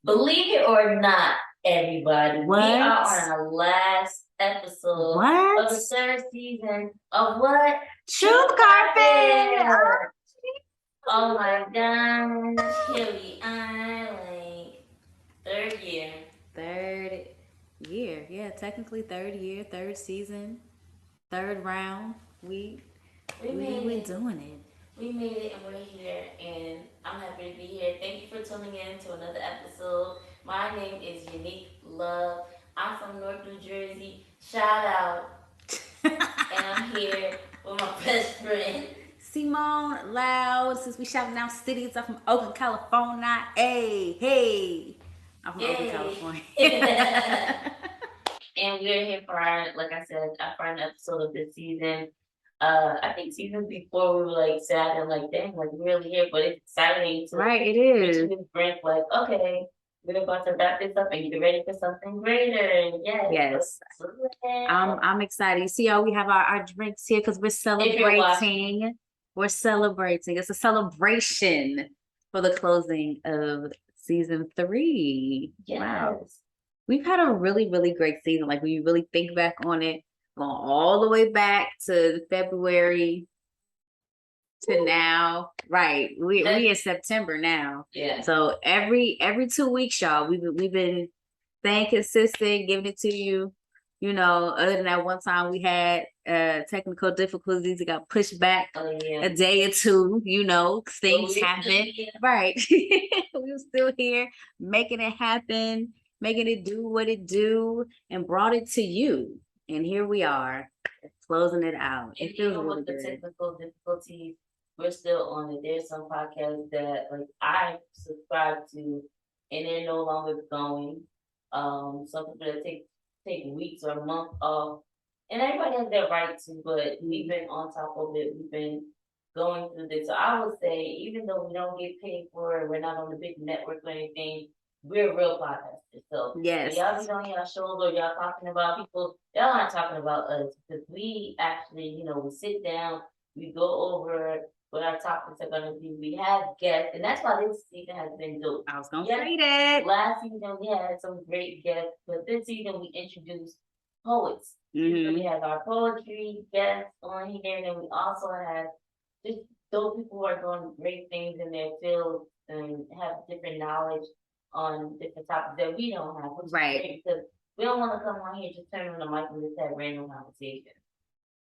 Believe it or not, everybody, we What? are on our last episode What? of the third season of what? Truth Truth carpet. Carpet. Oh my gosh, here we are, like third year. Third year. Yeah, technically third year, third season, third round. We We we made we it. doing it. We made it, and we're here, and I'm happy to be here. Thank you for tuning in to another episode. My name is Unique Love. I'm from North New Jersey. Shout out. And I'm here with my best friend. Simone Loud, since we shouting out cities, I'm from Oakland, California. Hey, hey. I'm from Oakland, Yay! California. And we're here for our, like I said, our final episode of this season. I think seasons before we were like sad and like, dang, like we're really here, but it's exciting to Right, it reach is. this brink, like, okay, we're about to wrap this up and get ready for something greater. Yes, let's Yes. do it. I'm excited. You see how we have our drinks here because we're If you're watching, celebrating. We're celebrating. It's a celebration for the closing of season 3. Wow. yes. We've had a really, really great season. Like when you really think back on it, going all the way back to February to now. Right. We in September now. Yeah. So every 2 weeks, y'all, we've been staying consistent, giving it to you. You know, other than that one time we had technical difficulties, it got pushed back Oh yeah. a day or two, you know, But things we're still happen. here. Right. We were still here, making it happen, making it do what it do, and brought it to you. And here we are, closing it out. And It feels even really with the good. technical difficulties, we're still on it. There's some podcasts that like I subscribe to, and they're no longer going. Some people that take weeks or a month off, and everybody has their right to. But we've been on top of it. We've been going through this. So I would say, even though we don't get paid for it, we're not on the big network or anything. We're real podcasters. So when Yes. y'all be on y'all shows or y'all talking about people, y'all aren't talking about us because we actually, we sit down, we go over what our topics are gonna be. We have guests, and that's why this season has been dope. I was gonna Yes, say that. last season we had some great guests, but this season we introduced poets. So we have our poetry guests on here, and then we also have just those people who are doing great things in their field and have different knowledge on different topics that we don't have, which is Right. great because we don't want to come on here just turn on the mic and just have random conversation.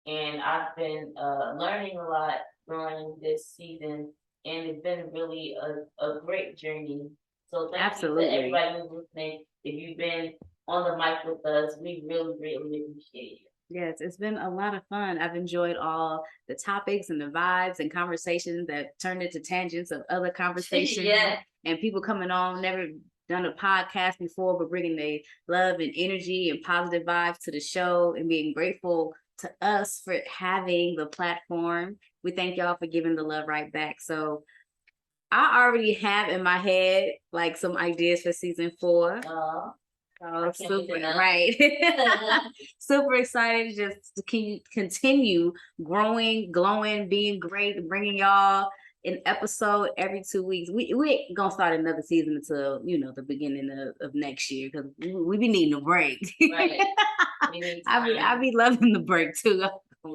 And I've been learning a lot during this season, and it's been really a great journey. So thank you to Absolutely. everybody who's listening. If you've been on the mic with us, we really, really appreciate you. Yes, it's been a lot of fun. I've enjoyed all the topics and the vibes and conversations that turned into tangents of other conversations. Yeah. And people coming on, never done a podcast before, but bringing the love and energy and positive vibes to the show and being grateful to us for having the platform. We thank y'all for giving the love right back. So I already have in my head like some ideas for season 4. Oh, super right. Super excited just to continue growing, glowing, being great, bringing y'all an episode every 2 weeks. We gonna start another season until the beginning of next year because we be needing a break. Right. I be loving the break too.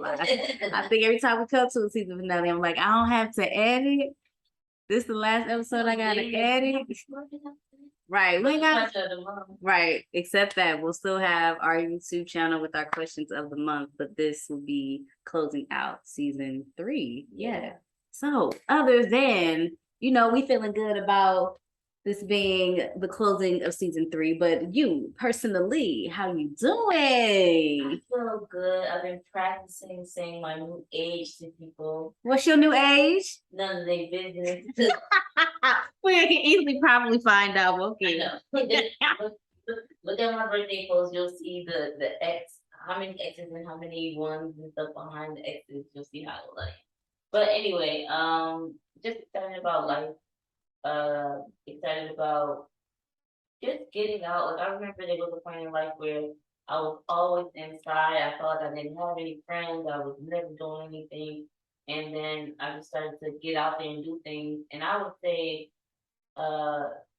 I think every time we come to a season finale, I'm like, I don't have to edit. This is the last episode I gotta edit. Right. We ain't got right. Except that we'll still have our YouTube channel with our questions of the month, but this will be closing out season 3. Yeah. So other than, we feeling good about this being the closing of season 3, but you personally, how you doing? I feel good. I've been practicing saying my new age to people. What's your new age? None of their business. We can easily probably find out. Okay. Look at my birthday post. You'll see the X, how many X's and how many ones and stuff behind the X's. You'll see how it like. But anyway, just excited about life. Excited about just getting out. Like I remember there was a point in life where I was always inside. I felt like I didn't have any friends. I was never doing anything. And then I just started to get out there and do things. And I would say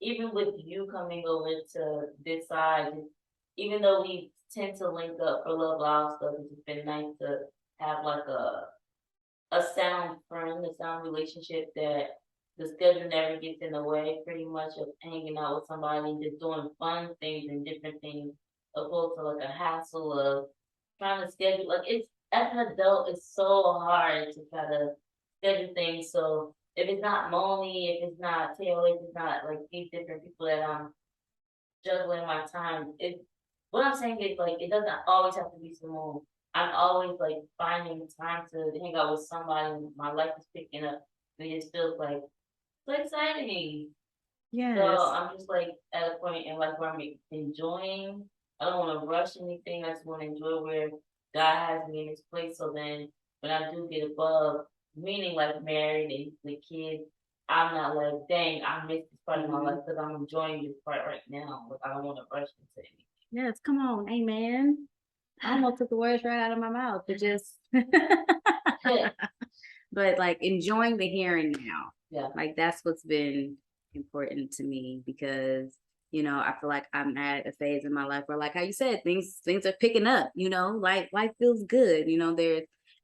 even with you coming over to this side, even though we tend to link up for Love Loud stuff, it's just been nice to have like a sound friend, a sound relationship that the schedule never gets in the way, pretty much of hanging out with somebody and just doing fun things and different things, opposed to like a hassle of trying to schedule. Like it's as an adult, it's so hard to try to schedule things. So if it's not Monie, if it's not Taylor, if it's not like these different people that I'm juggling my time, what I'm saying is like it doesn't always have to be Simone. I'm always like finding time to hang out with somebody and my life is picking up. It just feels like so exciting. So Yes. I'm just like at a point in life where I'm enjoying. I don't want to rush anything. I just want to enjoy where God has me in His place. So then when I do get above, meaning like married and with kids, I'm not like, dang, I missed this part of my life because I'm enjoying this part right now. Like I don't want to rush into anything. Yes, come on, amen. I almost took the words right out of my mouth, but just but like enjoying the here and now. Yeah. Like that's what's been important to me because I feel like I'm at a phase in my life where, like how you said, things are picking up, like life feels good.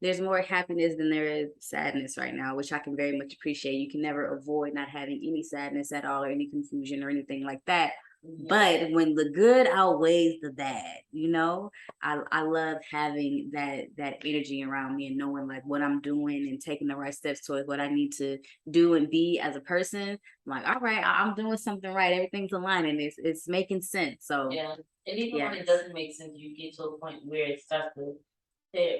There's more happiness than there is sadness right now, which I can very much appreciate. You can never avoid not having any sadness at all or any confusion or anything like that. But when the good outweighs the bad, I love having that energy around me and knowing like what I'm doing and taking the right steps towards what I need to do and be as a person. I'm like, all right, I'm doing something right. Everything's aligning. It's making sense. So yeah, and even when it doesn't make sense, you get to a point where it starts to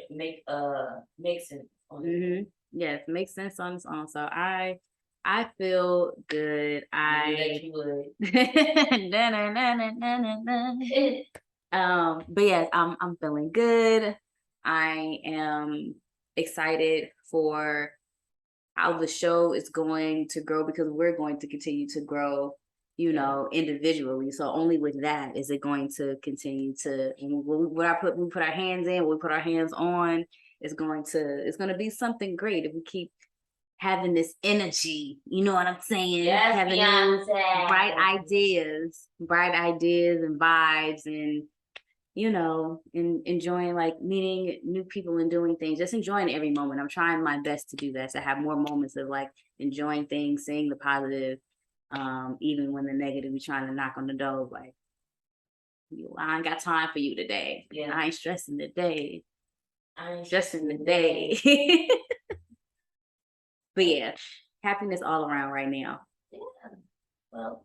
make sense. Mm-hmm. Yes, makes sense on its own. So I feel good. But yes, I'm feeling good. I am excited for how the show is going to grow because we're going to continue to grow, individually. So only with that is it going to continue to when we put our hands in, when we put our hands on, it's going to be something great if we keep having this energy, you know what I'm saying? Yes, having those bright ideas and vibes and and enjoying like meeting new people and doing things, just enjoying every moment. I'm trying my best to do that, to have more moments of like enjoying things, seeing the positive, even when the negative, we trying to knock on the door, like, I ain't got time for you today. Yeah. I ain't stressing today. I ain't stressing the day. But yeah, happiness all around right now. Yeah. Well,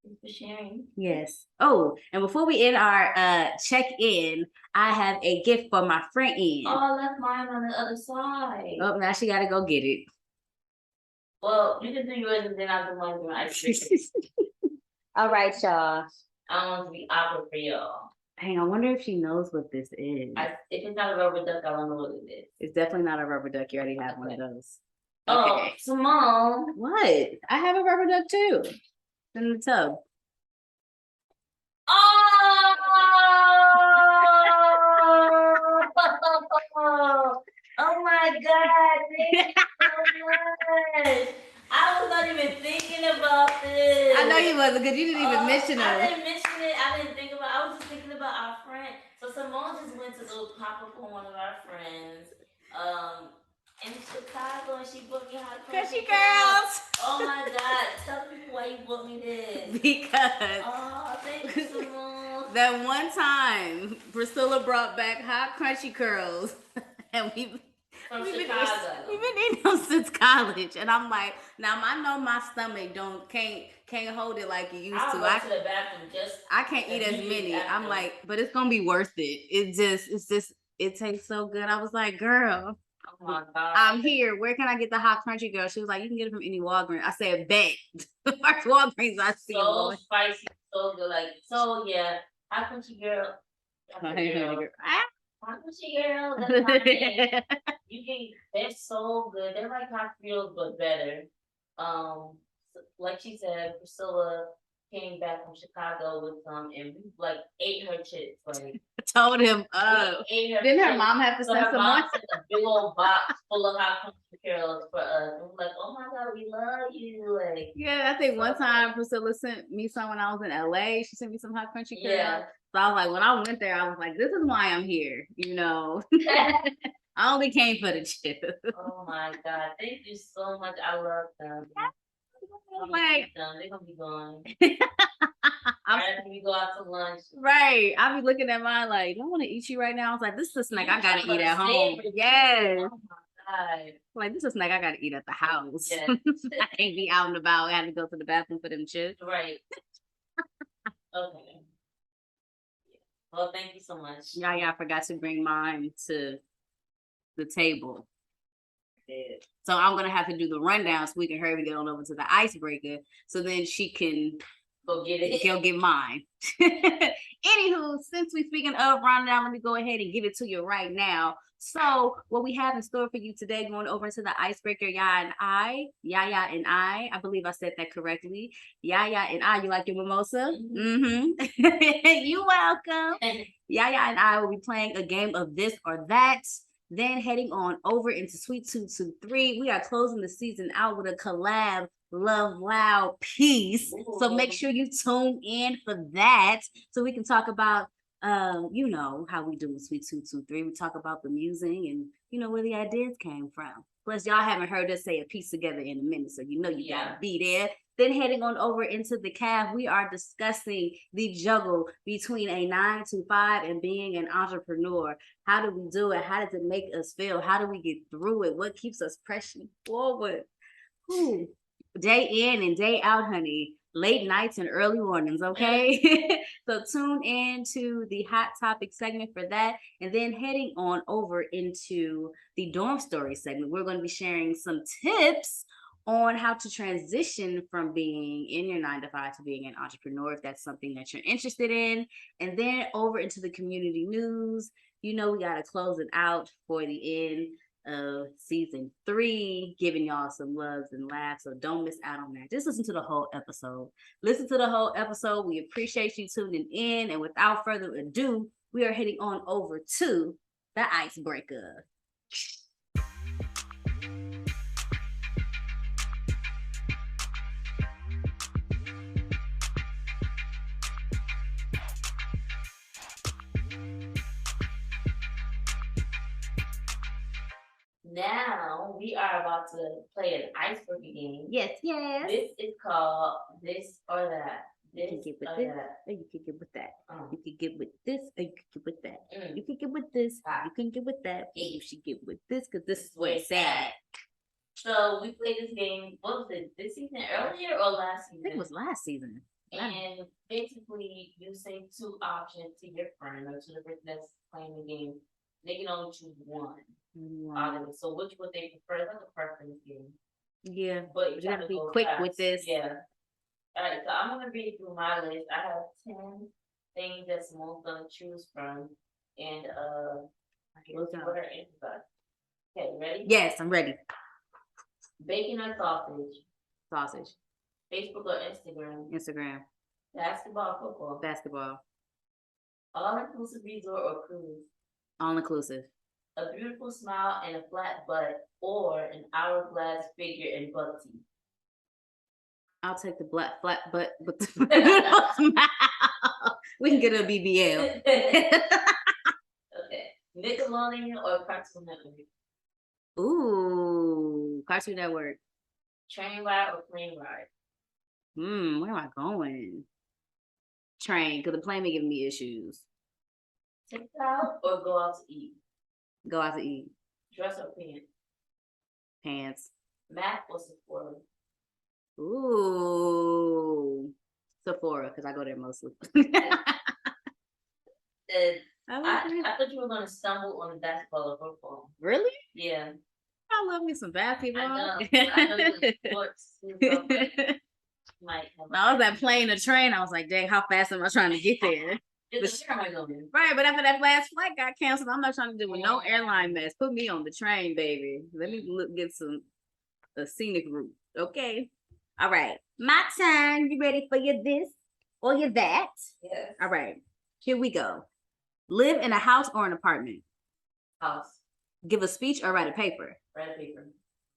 thanks for sharing. Yes. Oh, and before we end our check-in, I have a gift for my friend. Oh, I left mine on the other side. Oh, now she gotta go get it. Well, you can do yours and then I'll do mine when I drink. All right, y'all. I want to be awkward for y'all. Dang, I wonder if she knows what this is. If it's not a rubber duck, I don't know what it is. It's definitely not a rubber duck. You already have one of those. Okay. Oh, Simone. What? I have a rubber duck too. In the tub. Oh! Oh my God! Thank you so much. I was not even thinking about this. I know you wasn't because you didn't even mention it. I didn't mention it. I didn't think about it. I was just thinking about our friend. So Simone just went to go pop up on one of our friends in Chicago and she booked me hot Crunchy girls. Oh my God. Tell people why you booked me this. Because thank you, Simone. That one time Priscilla brought back hot crunchy curls and we've been eating them since college, and I'm like, now I know my stomach can't hold it like it used to. I go to the bathroom I can't eat as many. After. I'm like, but it's gonna be worth it. It tastes so good. I was like, girl, oh my God, I'm here. Where can I get the hot crunchy girl? She was like, you can get it from any Walgreens. I said, bet. The first Walgreens I see. So spicy, so good. Like, so yeah, hot crunchy girl. Crunchy girl, that's my name. They're so good. They're like hot Cheetos, but better. Like she said, Priscilla came back from Chicago with some, and we like ate her chips. Like told him, we ate her didn't her chips. mom have to So send her someone? mom sent a big old box full of hot country carols for us. And we're like, oh my god, we love you. Like, yeah, I think one time Priscilla sent me some when I was in LA. She sent me some hot country carols. yeah. So I was like, when I went there, I was like, this is why I'm here. You know, I only came for the chips. Oh my god, thank you so much. I love them. I'm Like, gonna eat them. They're gonna be gone. Right after we go out to lunch. Right. I be looking at mine like, I want to eat you right now. I was like, this is a snack I gotta eat at home. Yes. Oh my god. Like, this is a snack I gotta eat at the house. Yes. I can't be out and about. I had to go to the bathroom for them chips. Right. Okay. Well, thank you so much. Yaya forgot to bring mine to the table. So I'm gonna have to do the rundown so we can hurry and get on over to the icebreaker. So then she can go get it. Go get mine. Anywho, since we're speaking of rundown, let me go ahead and give it to you right now. So what we have in store for you today, going over to the icebreaker, Yaya and I believe I said that correctly. Yaya and I, you like your mimosa? Mm-hmm. You're welcome. Yaya and I will be playing a game of this or that. Then heading on over into Sweet 223. We are closing the season out with a collab LoveLoudd piece. Ooh. So make sure you tune in for that so we can talk about you know how we do with Sweet 223. We talk about the music and you know where the ideas came from. Plus, y'all haven't heard us say a piece together in a minute, so you know you gotta be there. Then heading on over into the caf, we are discussing the juggle between a 9-to-5 and being an entrepreneur. How do we do it? How does it make us feel? How do we get through it? What keeps us pressing forward? Ooh. Day in and day out, honey. Late nights and early mornings, okay? So tune in to the hot topic segment for that. And then heading on over into the dorm story segment, we're going to be sharing some tips on how to transition from being in your 9-to-5 to being an entrepreneur, if that's something that you're interested in. And then over into the community news. You know, we got to close it out for the end of season 3, giving y'all some loves and laughs. So don't miss out on that. Just listen to the whole episode. Listen to the whole episode. We appreciate you tuning in. And without further ado, we are heading on over to the icebreaker. Now we are about to play an icebreaker game. Yes. This is called this or that. You can get with this, or you can get with that. You can get with this, or you can get with that. You can get with this, you can get with that. You should get with this, because this is where it's at. So we played this game, what was it, this season earlier or last season? I think it was last season. And basically, you say 2 options to your friend or to the person that's playing the game. They can only choose one. Wow. So which would they prefer? It's like a preference game. Yeah, but you have to be quick with this. Yeah. All right, so I'm gonna read through my list. I have 10 things that Simone's gonna choose from, and we'll see what her answers are. Okay, ready? Yes, I'm ready. Bacon or sausage? Sausage. Facebook or Instagram? Instagram. Basketball or football? Basketball. All-inclusive resort or cruise? All-inclusive. A beautiful smile and a flat butt, or an hourglass figure and butt teeth? I'll take the flat butt with the smile. We can get a BBL. Okay. Nickelodeon or Cartoon Network? Ooh, Cartoon Network. Train ride or plane ride? Where am I going? Train, because the plane may give me issues. TikTok or go out to eat? Go out to eat. Dress or pants? Pants. Mac or Sephora? Ooh, Sephora, because I go there mostly. I thought you were going to stumble on basketball or football. Really? Yeah. I love me some basketball. I know sports. I was at playing the train. I was like, dang, how fast am I trying to get there? Right, but after that last flight got canceled, I'm not trying to do with no airline mess. Put me on the train, baby. Let me get a scenic route. Okay. All right. My turn. You ready for your this Well, you're that. Yes. All right. Here we go. Live in a house or an apartment. House. Give a speech or write a paper. Write a paper.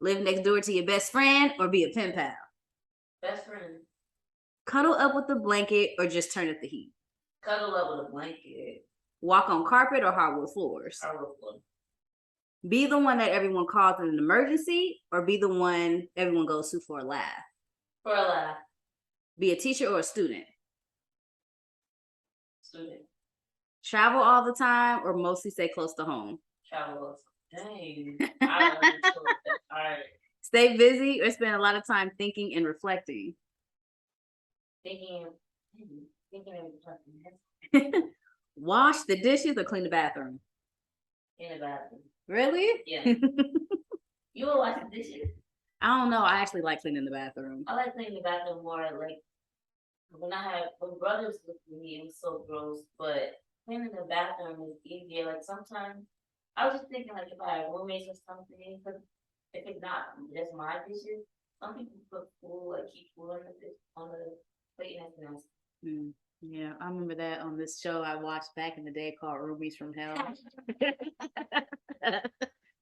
Live next door to your best friend or be a pen pal. Best friend. Cuddle up with a blanket or just turn up the heat. Cuddle up with a blanket. Walk on carpet or hardwood floors. Hardwood floor. Be the one that everyone calls in an emergency or be the one everyone goes to for a laugh. For a laugh. Be a teacher or a student. Student. Travel all the time or mostly stay close to home. Travel. Dang. All right. Stay busy or spend a lot of time thinking and reflecting. Thinking and reflecting. Wash the dishes or clean the bathroom. In the bathroom. Really? Yeah. You will wash the dishes? I don't know. I actually like cleaning the bathroom. I like cleaning the bathroom more. Like when brothers with me, it was so gross. But cleaning the bathroom is easier. Like sometimes I was just thinking, like if I have roommates or something, because if it's not just my dishes, some people put food, like keep food on the plate, and that's nasty. Yeah, I remember that on this show I watched back in the day called Roomies from Hell.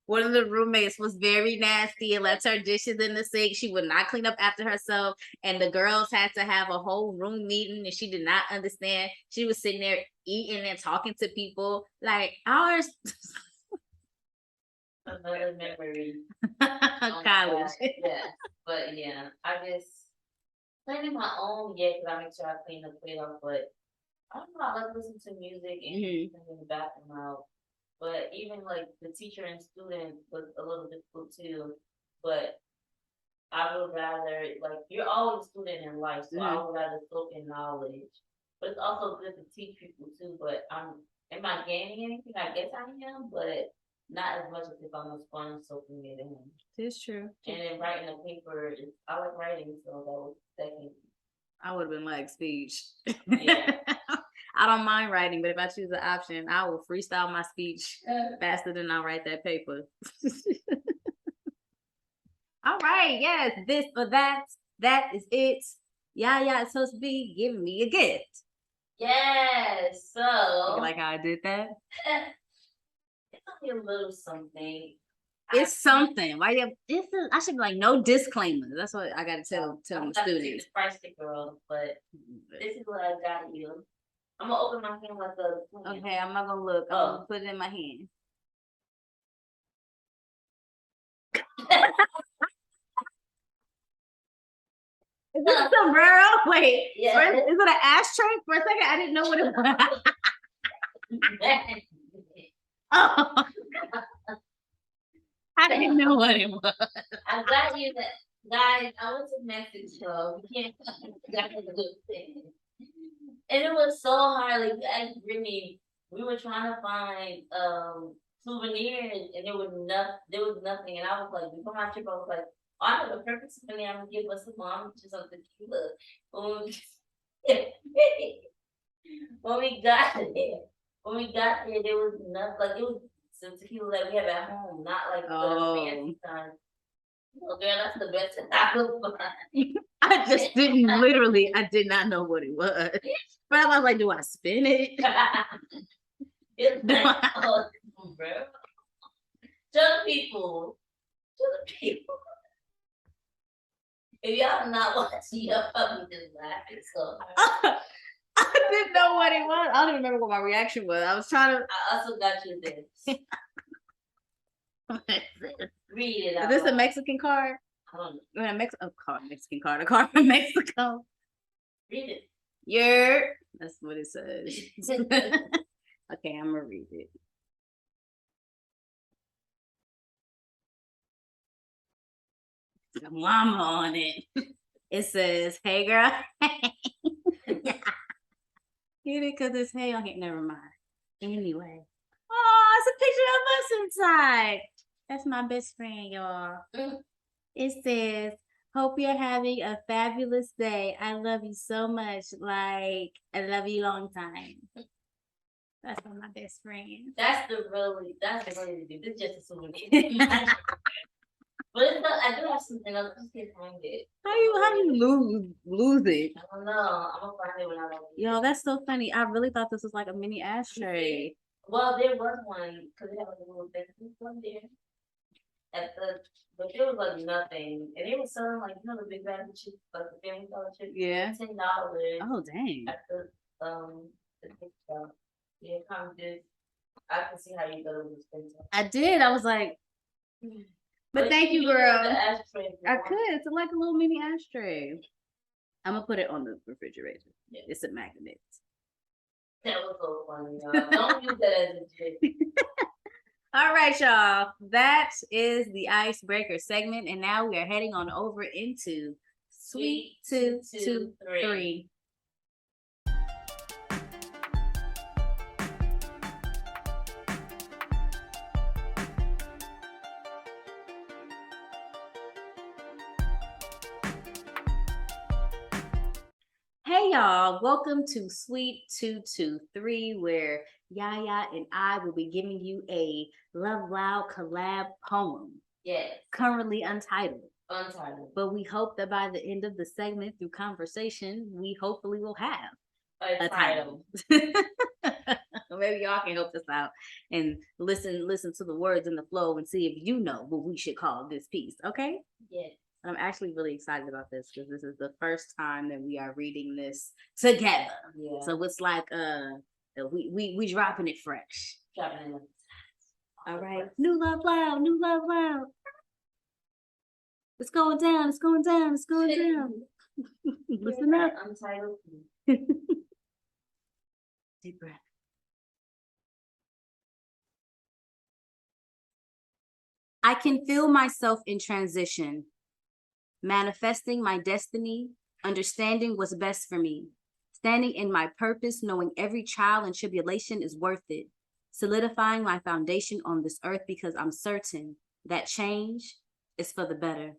One of the roommates was very nasty and left her dishes in the sink. She would not clean up after herself. And the girls had to have a whole room meeting and she did not understand. She was sitting there eating and talking to people like ours. Another memory. College. Yeah. But yeah, I just cleaning my own, yeah, because I make sure I clean the plate off. But I don't know, I like listening to music and cleaning the bathroom out. But even like the teacher and student was a little difficult too. But I would rather, like, you're always a student in life, so I would rather soak in knowledge. But it's also good to teach people too. But am I gaining anything? I guess I am, but not as much as if I'm a sponge soaking it in. It's true. And then writing a paper, I like writing, so that can. I would have been like speech. Yeah. I don't mind writing, but if I choose the option, I will freestyle my speech faster than I'll write that paper. All right, yes, this or that is it. Yaya is supposed to be giving me a gift. Yes, so. You like how I did that? It's only a little something. It's something. Why? I should be like no disclaimer. That's what I gotta tell the students. Price the girl, but this is what I got you. I'm gonna open my hand like a. Okay, I'm not gonna look. I'm gonna put it in my hand. Is it a sombrero? Wait, yeah. Is it an ashtray? For a second, I didn't know what it was. Oh. I didn't know what it was. I'm glad you guys. I went to Mexico. We can't got a good thing. And it was so hard. Like Brittany, we were trying to find souvenirs, and there was nothing. And I was like, before my trip, I was like, oh, I have a perfect souvenir. I'm gonna give us a mom just some tequila. When we got there, there was nothing. Like it was some tequila that we have at home, not like the fancy time. Oh, girl, that's the best I could find. I did not know what it was. But I was like, do I spin it? It's like, oh, bro. Show the people. If y'all not watching, y'all probably just laughing so hard. I didn't know what it was. I don't even remember what my reaction was. I was trying to. I also got you this. Read it out. Is this a Mexican card? I don't know. A Mexican card. A card from Mexico. Read it. That's what it says. Okay, I'm gonna read it. The llama on it. It says, "Hey girl." Get it because it's hay on here. Never mind. Anyway. Oh, it's a picture of us inside. That's my best friend, y'all. It says, "Hope you're having a fabulous day. I love you so much. Like, I love you long time." That's from my best friend. That's the really. This is just a souvenir. But it's not, I do have something else. I just can't find it. How you lose it? I don't know. I'm gonna find it when I don't. Yo, that's so funny. I really thought this was like a mini ashtray. Well, there was one because they had like a little business one there at the, but there was like nothing, and they were selling like the big bag of chips, like the family dollar chips. Yeah. $10. Oh dang. At the gift shop. Yeah, kind of did. I can see how you got it was expensive. I did. I was like, but thank you, girl. I could. It's like a little mini ashtray. I'm gonna put it on the refrigerator. Yeah. It's a magnet. That was so funny, y'all. Don't use that as a trick. All right, y'all. That is the icebreaker segment, and now we are heading on over into Sweet 223. Hey y'all, welcome to Sweet 223, where Yaya and I will be giving you a LoveLoudd collab poem. Yes. Currently untitled. Untitled. But we hope that by the end of the segment, through conversation, we hopefully will have a title. Maybe y'all can help us out and listen to the words in the flow and see if you know what we should call this piece, okay? Yes. I'm actually really excited about this because this is the first time that we are reading this together. Yeah. So it's like we dropping it fresh. Dropping it. All right. New Love Loud, new Love Loud. It's going down, it's going down, it's going down. Listen up. Untitled. Deep breath. I can feel myself in transition, manifesting my destiny, understanding what's best for me, standing in my purpose, knowing every trial and tribulation is worth it, solidifying my foundation on this earth because I'm certain that change is for the better.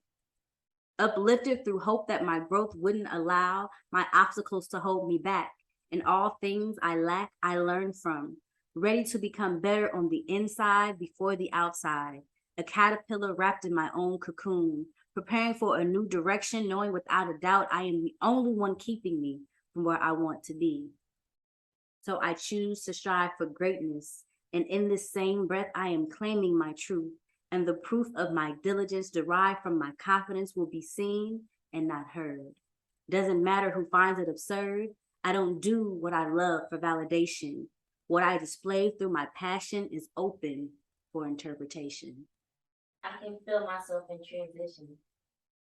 Uplifted through hope that my growth wouldn't allow my obstacles to hold me back. In all things I lack, I learn from, ready to become better on the inside before the outside, a caterpillar wrapped in my own cocoon, preparing for a new direction, knowing without a doubt I am the only one keeping me from where I want to be. So I choose to strive for greatness, and in this same breath, I am claiming my truth, and the proof of my diligence derived from my confidence will be seen and not heard. Doesn't matter who finds it absurd, I don't do what I love for validation. What I display through my passion is open for interpretation. I can feel myself in transition,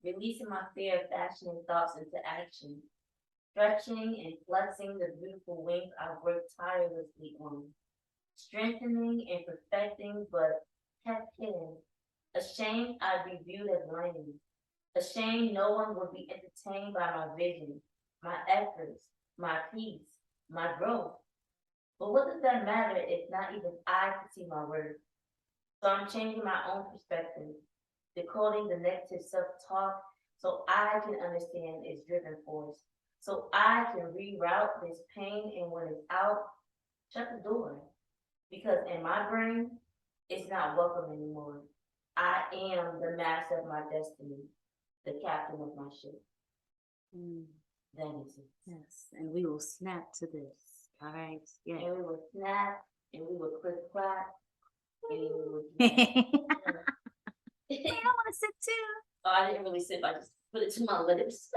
releasing my fear of fashioning thoughts into action, stretching and flexing the beautiful wings I've worked tirelessly on, strengthening and perfecting, but kept hidden. Ashamed I'd be viewed as lame. Ashamed no one would be entertained by my vision, my efforts, my peace, my growth. But what does that matter if not even I can see my worth? So I'm changing my own perspective, decoding the negative self-talk so I can understand its driven force, so I can reroute this pain, and when it's out, shut the door. Because in my brain, it's not welcome anymore. I am the master of my destiny, the captain of my ship. That is it. Yes, and we will snap to this. All right. Yeah. And we will snap, and we will click clap, and we will. I want to sit too. Oh, I didn't really sip. I just put it to my lips.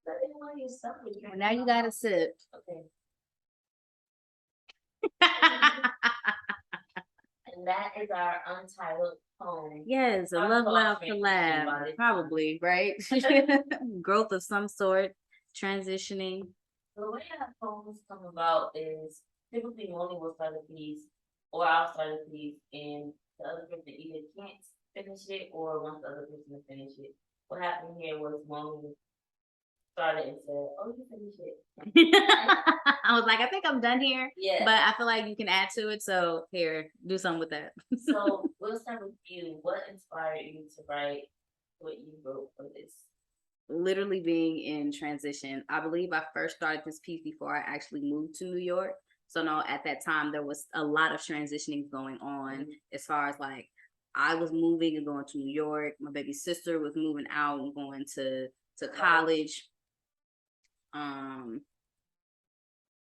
I didn't want to use something. Well, now you gotta sip. Okay. And that is our untitled poem. Yes, a LoveLoudd collab. Probably, right? Growth of some sort, transitioning. The way that poems come about is typically Monie will start a piece, or I'll start a piece, and the other person either can't finish it or wants the other person to finish it. What happened here was Monie started and said, "Oh, you finish it." I was like, I think I'm done here. Yeah. But I feel like you can add to it. So here, do something with that. So we'll start with you. What inspired you to write what you wrote for this? Literally being in transition. I believe I first started this piece before I actually moved to New York. So no, at that time there was a lot of transitioning going on as far as like I was moving and going to New York. My baby sister was moving out and going to college.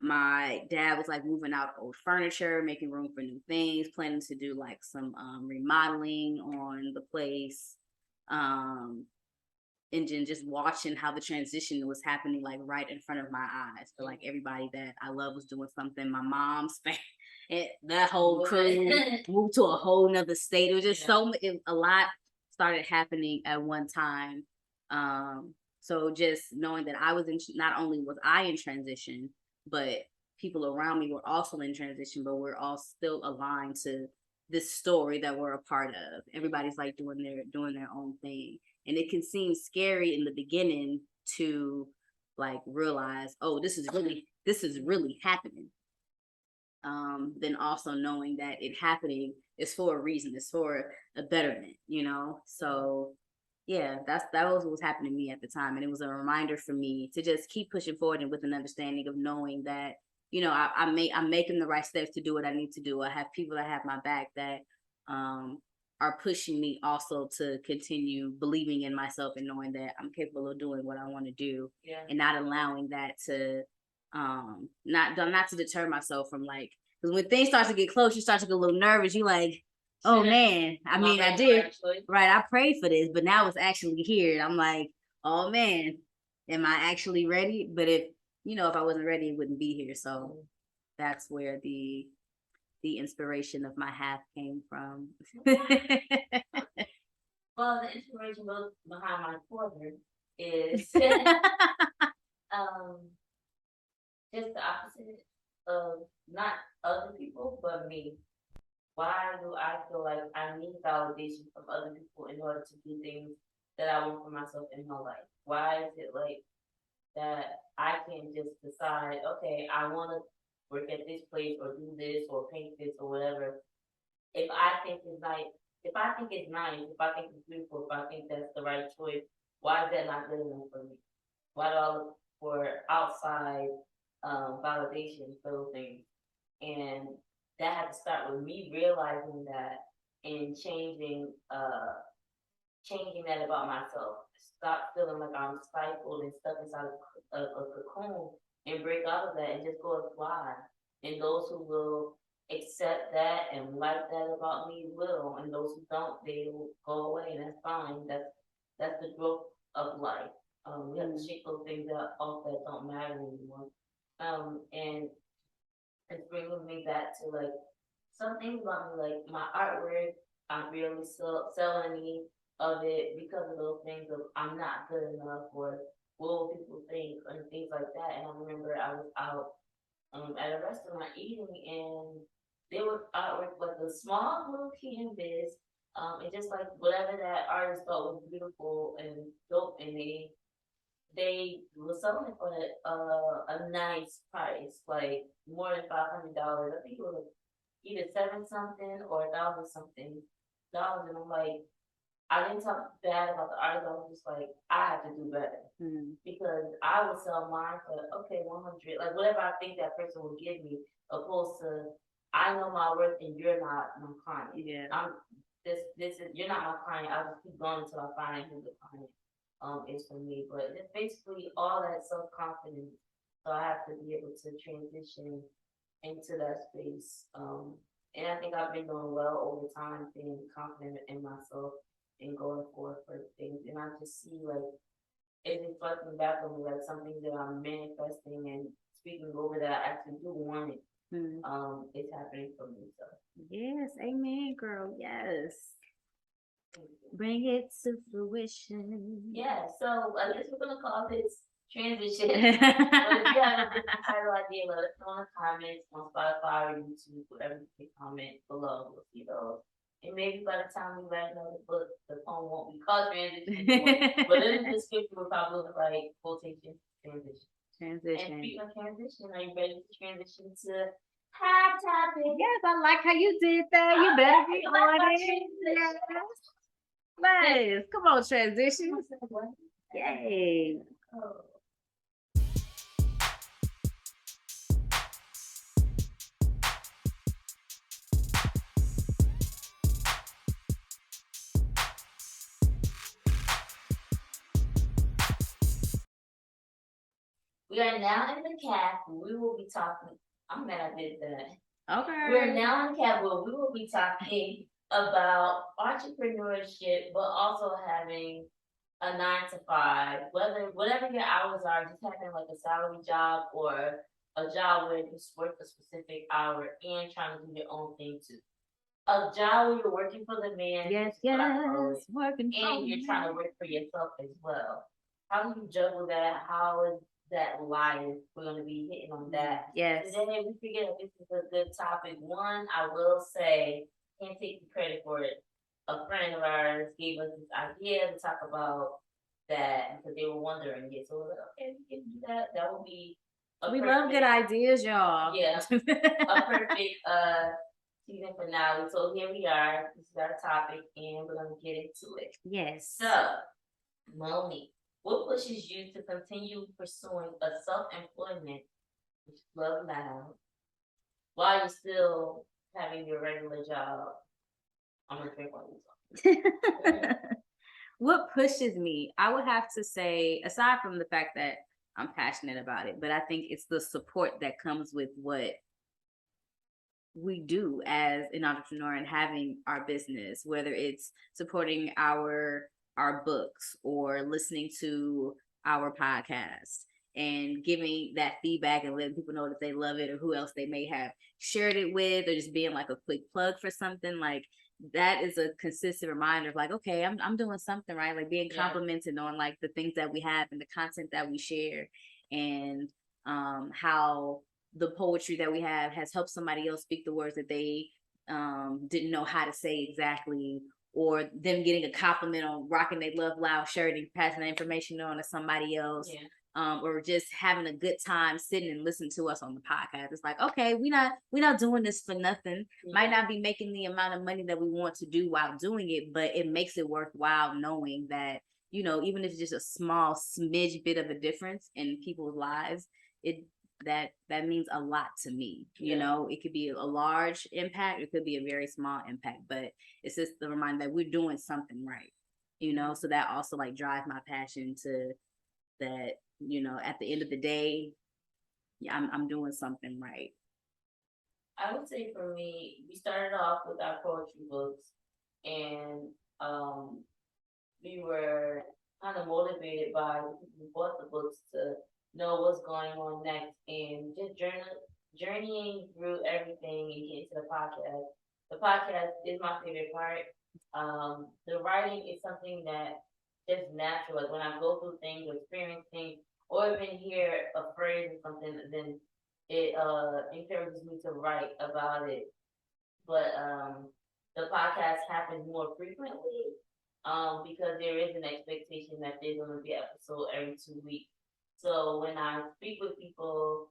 My dad was like moving out old furniture, making room for new things, planning to do like some remodeling on the place. And then just watching how the transition was happening like right in front of my eyes. So like everybody that I love was doing something. My mom's that whole crew moved to a whole nother state. It was just a lot started happening at one time. So just knowing that I was not only was I in transition, but people around me were also in transition, but we're all still aligned to this story that we're a part of. Everybody's like doing their own thing. And it can seem scary in the beginning to like realize, oh, this is really happening. Then also knowing that it happening is for a reason, it's for a betterment, you know? So yeah, that was what was happening to me at the time. And it was a reminder for me to just keep pushing forward and with an understanding of knowing that, you know, I'm making the right steps to do what I need to do. I have people that have my back that are pushing me also to continue believing in myself and knowing that I'm capable of doing what I want to do, and not allowing that to not to deter myself from like, because when things start to get close, you start to get a little nervous. You like, oh man, I mean, I did right. I prayed for this, but now it's actually here. And I'm like, oh man, am I actually ready? But if I wasn't ready, it wouldn't be here. So that's where the inspiration of my half came from. Well, the inspiration behind my father is just the opposite of not other people, but me. Why do I feel like I need validation from other people in order to do things that I want for myself in my life? Why is it like that I can just decide, okay, I want to work at this place or do this or paint this or whatever. If I think it's nice, if I think it's beautiful, if I think that's the right choice, why is that not good enough for me? Why do I look for outside validation for those things? And that had to start with me realizing that and changing that about myself. Stop feeling like I'm stifled and stuck inside a cocoon and break out of that and just go and fly. And those who will accept that and like that about me will, and those who don't, they will go away, and that's fine. That's the growth of life. We have to shake those things off that don't matter anymore. And it's bringing me back to like some things about me, like my artwork. I'm really selling any of it because of those things of I'm not good enough or what will people think and things like that. And I remember I was out at a restaurant eating, and there was artwork like a small little canvas, and just like whatever that artist thought was beautiful and dope, and they were selling it for a nice price, like more than $500. I think it was either seven something or $1,000 something dollars, and I'm like, I didn't talk bad about the artist. I was just like, I have to do better because I would sell mine for okay, 100, like whatever I think that person will give me, opposed to I know my worth and you're not my client. Yeah, this is you're not my client. I'll just keep going until I find who the client is for me. But it's basically all that self confidence. So I have to be able to transition into that space. And I think I've been doing well over time, being confident in myself and going forward for things. And I just see like it's reflecting back on me like something that I'm manifesting and speaking over that I actually do want it. It's happening for me. So yes, amen, girl. Yes. Bring it to fruition. Yeah, so I guess we're gonna call this transition. But if you have a different title idea, let us know in the comments on Spotify or YouTube, whatever you can comment below. We'll see those. And maybe by the time we write another book, the poem won't be called transition anymore. But in the description will probably look like quotation transition. And speaking of transition, are you ready to transition to hot topic? Yes, I like how you did that. You better be on it. Yes. Nice. Come on, transition. Yay. Oh. We are now in the cap. We will be talking. I'm mad I did that. Okay. We're now in the cap where we will be talking about entrepreneurship, but also having a 9 to 5, whatever your hours are, just having like a salary job or a job where you work a specific hour and trying to do your own thing too. A job where you're working for the man, yes, working, and you're trying to work for yourself as well. How do you juggle that? How is that life? We're gonna be hitting on that. Yes. Today we figured this is a good topic. One, I will say, can't take the credit for it. A friend of ours gave us this idea to talk about that because they were wondering it. So we're like, okay, we can do that. That will be we love good ideas, y'all. Yeah. A perfect season finale. So here we are. This is our topic and we're gonna get into it. Yes. So, Monie, what pushes you to continue pursuing a self-employment, which is LoveLoudd, while you're still having your regular job? I'm gonna drink one of these. What pushes me? I would have to say, aside from the fact that I'm passionate about it, but I think it's the support that comes with what we do as an entrepreneur and having our business, whether it's supporting our books or listening to our podcast and giving that feedback and letting people know that they love it or who else they may have shared it with, or just being like a quick plug for something. Like that is a consistent reminder of like, okay, I'm doing something right, like being complimented on like the things that we have and the content that we share, and how the poetry that we have has helped somebody else speak the words that they didn't know how to say exactly, or them getting a compliment on rocking their LoveLoudd shirt and passing the information on to somebody else. Or just having a good time sitting and listening to us on the podcast. It's like, okay, we're not doing this for nothing. Might not be making the amount of money that we want to do while doing it, but it makes it worthwhile knowing that, you know, even if it's just a small smidge bit of a difference in people's lives, that means a lot to me. You know, it could be a large impact, it could be a very small impact, but it's just the reminder that we're doing something right, you know. So that also like drives my passion to that, you know, at the end of the day, I'm doing something right. I would say for me, we started off with our poetry books, and we were kind of motivated by the people who bought the books to know what's going on next, and just journeying through everything and getting to the podcast. The podcast is my favorite part. The writing is something that just natural. Like when I go through things or experience things, or even hear a phrase or something, then it encourages me to write about it. But the podcast happens more frequently because there is an expectation that there's going to be an episode every 2 weeks. So when I speak with people,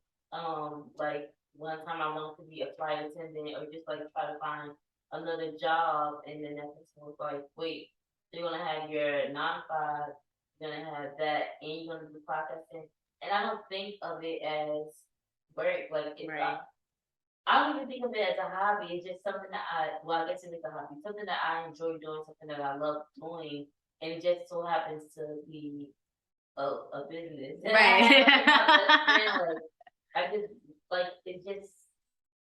like one time I wanted to be a flight attendant or just like try to find another job, and then that person was like, "Wait, you're gonna have your 9 to 5, you're gonna have that, and you're gonna do podcasting." And I don't think of it as work. Like it's I don't even think of it as a hobby. It's just something that I guess it is a hobby, something that I enjoy doing, something that I love doing, and it just so happens to be a business. Right. I just like it. Just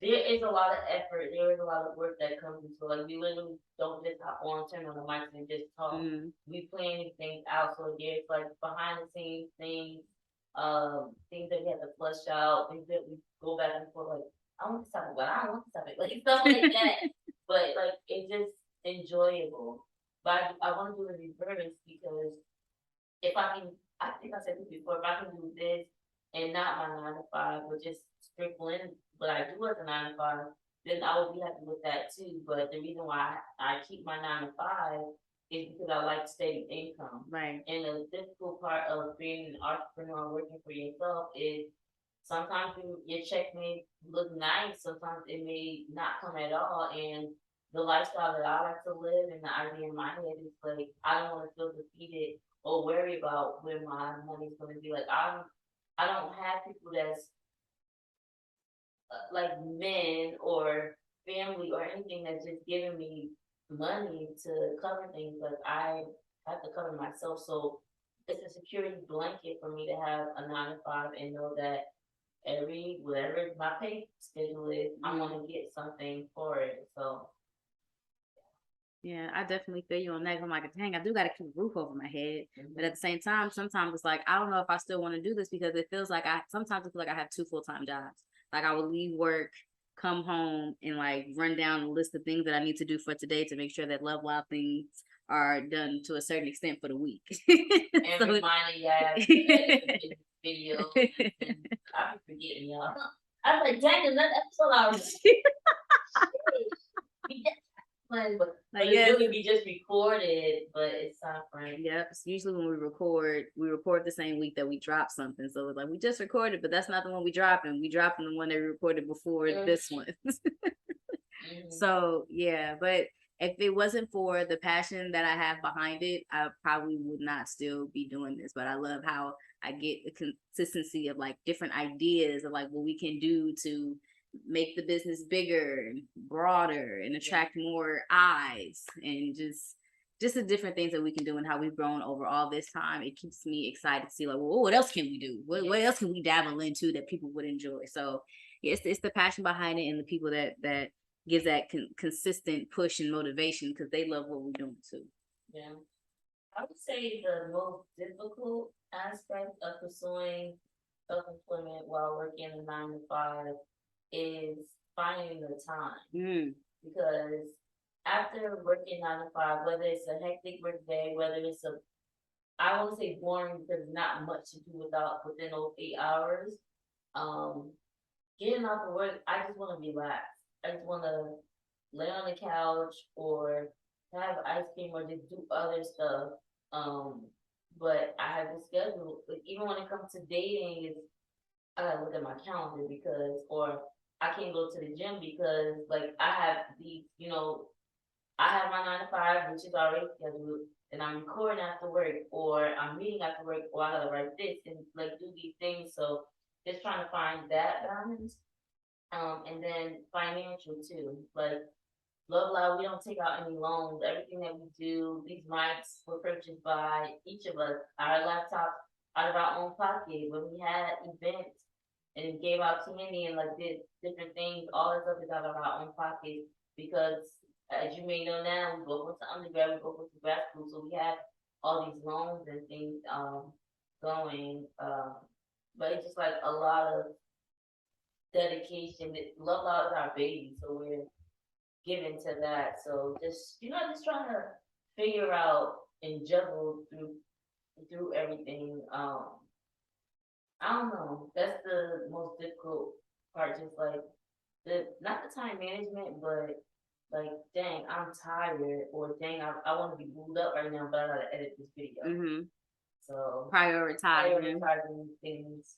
there is a lot of effort. There is a lot of work that comes into it. Like we literally don't just hop on, turn on the mic, and just talk. We plan these things out. So there's like behind the scenes things, things that we have to flush out, things that we go back and forth. Like I want to talk about. I don't want to talk about like stuff like that. But like it's just enjoyable. But I want to do the reverse because if I can, I think I said this before, if I can do this and not my 9 to 5, but just sprinkle in what I do as a 9 to 5, then I would be happy with that too. But the reason why I keep my 9 to 5 is because I like steady income. Right. And the difficult part of being an entrepreneur working for yourself is sometimes your check may look nice, sometimes it may not come at all. And the lifestyle that I like to live and the idea in my head is like, I don't want to feel defeated or worry about where my money's going to be. Like I don't have people that's like men or family or anything that's just giving me money to cover things. Like I have to cover myself. So it's a security blanket for me to have a 9 to 5 and know that whatever my pay schedule is, I'm gonna get something for it. So Yeah, I definitely feel you on that. I'm like, dang, I do got to keep a roof over my head. But at the same time, sometimes it's like, I don't know if I still want to do this because it feels like sometimes I feel like I have two full-time jobs. Like I would leave work, come home and like run down a list of things that I need to do for today to make sure that Love Loud things are done to a certain extent for the week. And So reminding y'all to edit the video. And I be forgetting y'all. I was like, dang, another episode already. But it really be just recorded, but it's not friend. Yep. So usually when we record the same week that we drop something. So it's like we just recorded, but that's not the one we dropping. We dropping the one that we recorded before this one. So yeah, but if it wasn't for the passion that I have behind it, I probably would not still be doing this. But I love how I get the consistency of like different ideas of like what we can do to make the business bigger and broader and attract more eyes and just the different things that we can do and how we've grown over all this time. It keeps me excited to see like, well, what else can we do? What else can we dabble into that people would enjoy? So yeah, it's the passion behind it and the people that gives that consistent push and motivation because they love what we're doing too. Yeah, I would say the most difficult aspect of pursuing self-employment while working a 9 to 5 is finding the time. Because after working 9 to 5, whether it's a hectic work day, whether it's I won't say boring because there's not much to do within those 8 hours. Getting off of work, I just want to relax. I just want to lay on the couch or have ice cream or just do other stuff. But I have a schedule. Like, even when it comes to dating, I gotta look at my calendar or I can't go to the gym because like I have I have my 9 to 5, which is already scheduled, and I'm recording after work, or I'm meeting after work, or I gotta write this and like do these things. So just trying to find that balance. And then financial too. Like LoveLoudd, we don't take out any loans. Everything that we do, these mics were purchased by each of us. Our laptop out of our own pocket. When we had events and gave out candy and like did different things, all this stuff is out of our own pocket because as you may know now, we both went to undergrad, we both went to grad school, so we have all these loans and things going. But it's just like a lot of dedication. LoveLoudd is our baby, so we're given to that. So just trying to figure out and juggle through everything. I don't know. That's the most difficult part. Just like not the time management, but like, dang, I'm tired, or dang, I want to be moved up right now, but I gotta edit this video. So prioritizing things.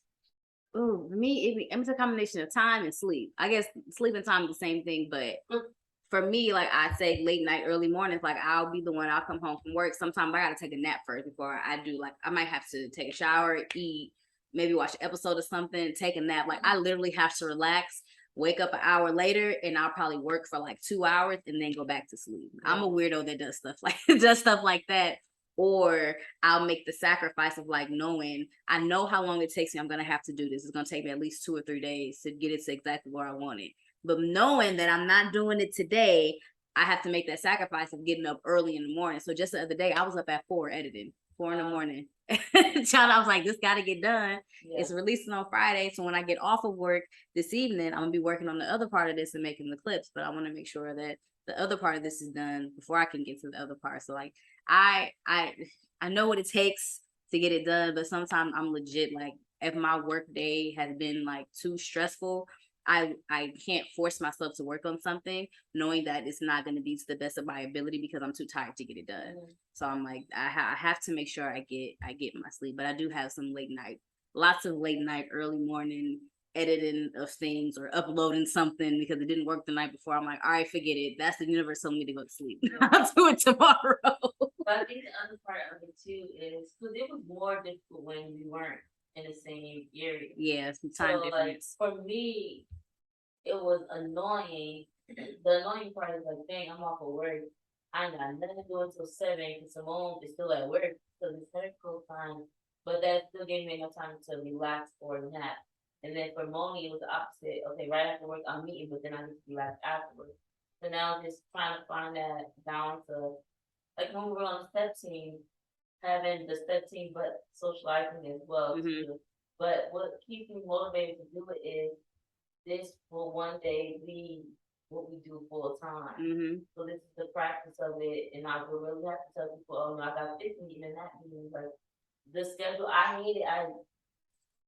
Oh, for me, it's a combination of time and sleep. I guess sleep and time is the same thing, but for me, like I say, late night, early mornings, like I'll be the one. I'll come home from work. Sometimes I gotta take a nap first before I do. Like I might have to take a shower, eat, maybe watch an episode of something, take a nap. Like I literally have to relax. Wake up an hour later, and I'll probably work for like 2 hours and then go back to sleep. Yeah. I'm a weirdo that does stuff like that. Or I'll make the sacrifice of like knowing I know how long it takes me. I'm gonna have to do this. It's gonna take me at least 2 or 3 days to get it to exactly where I want it. But knowing that I'm not doing it today, I have to make that sacrifice of getting up early in the morning. So just the other day, I was up at 4 editing, 4 in the morning. Child, I was like, this got to get done. Yeah. It's releasing on Friday. So when I get off of work this evening, I'm going to be working on the other part of this and making the clips. But I want to make sure that the other part of this is done before I can get to the other part. So like, I know what it takes to get it done. But sometimes I'm legit like, if my work day has been like too stressful, I can't force myself to work on something knowing that it's not going to be to the best of my ability because I'm too tired to get it done. So I'm like, I have to make sure I get my sleep. But I do have some lots of late night, early morning editing of things or uploading something because it didn't work the night before. I'm like, all right, forget it. That's the universe telling me to go to sleep. I'll do it tomorrow. But I think the other part of it too is because it was more difficult when we weren't in the same area. Yeah, some time difference. Like, for me, it was annoying. The annoying part is like, dang, I'm off of work I ain't got nothing to do until 7 because Simone is still at work, so it's her cool time. But that still gave me enough time to relax or nap. And then for Monie, it was the opposite. Okay, right after work, I'm meeting, but then I just relax afterwards. So now I'm just trying to find that balance of, like when we were on the step team, having the step team, but socializing as well Mm-hmm. too. But what keeps me motivated to do it is this will one day be what we do full time. Mm-hmm. So this is the practice of it, and I would really have to tell people, oh no, I got this meeting and that meeting, but the schedule I hate it.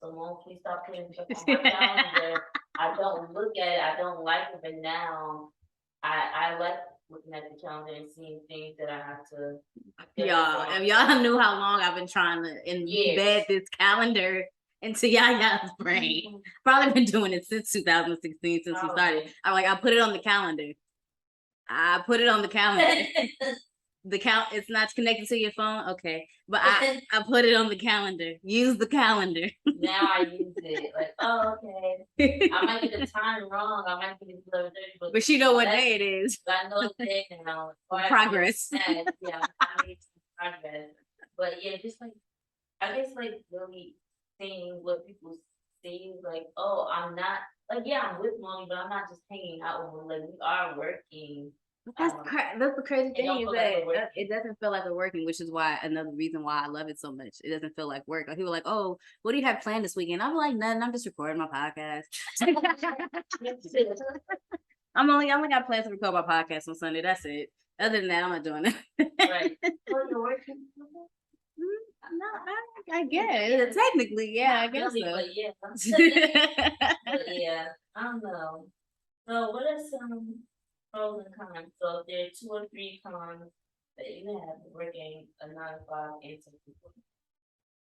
Someone please stop putting stuff on my calendar. I don't look at it. I don't like it, but now I like looking at the calendar and seeing things that I have to. Y'all, if y'all knew how long I've been trying to embed this calendar into Yaya's brain, probably been doing it since 2016, since we started. I put it on the calendar. I put it on the calendar. It's not connected to your phone, okay, but I put it on the calendar. Use the calendar. Now I use it like, oh, okay. I might get the time wrong. I might get it 11:30, but you know what day it is. I know the day now. Progress. Yeah, I made some progress. But yeah, just like I guess like really seeing what people see, like, oh, I'm not like, yeah, I'm with Mommy, but I'm not just hanging out with them. Like we are working. That's the crazy thing is that it doesn't feel like we're working, which is why another reason why I love it so much. It doesn't feel like work. Like people are like, oh, what do you have planned this weekend? I'm like, nothing. I'm just recording my podcast. I only got plans to record my podcast on Sunday. That's it. Other than that, I'm not doing it. Right. Oh, you're working? No, I guess technically, yeah, I guess so. But yeah, but yeah, I don't know. So, what are some pros and cons? So, if there are 2 or 3 cons that you have working a 9 to 5 into people.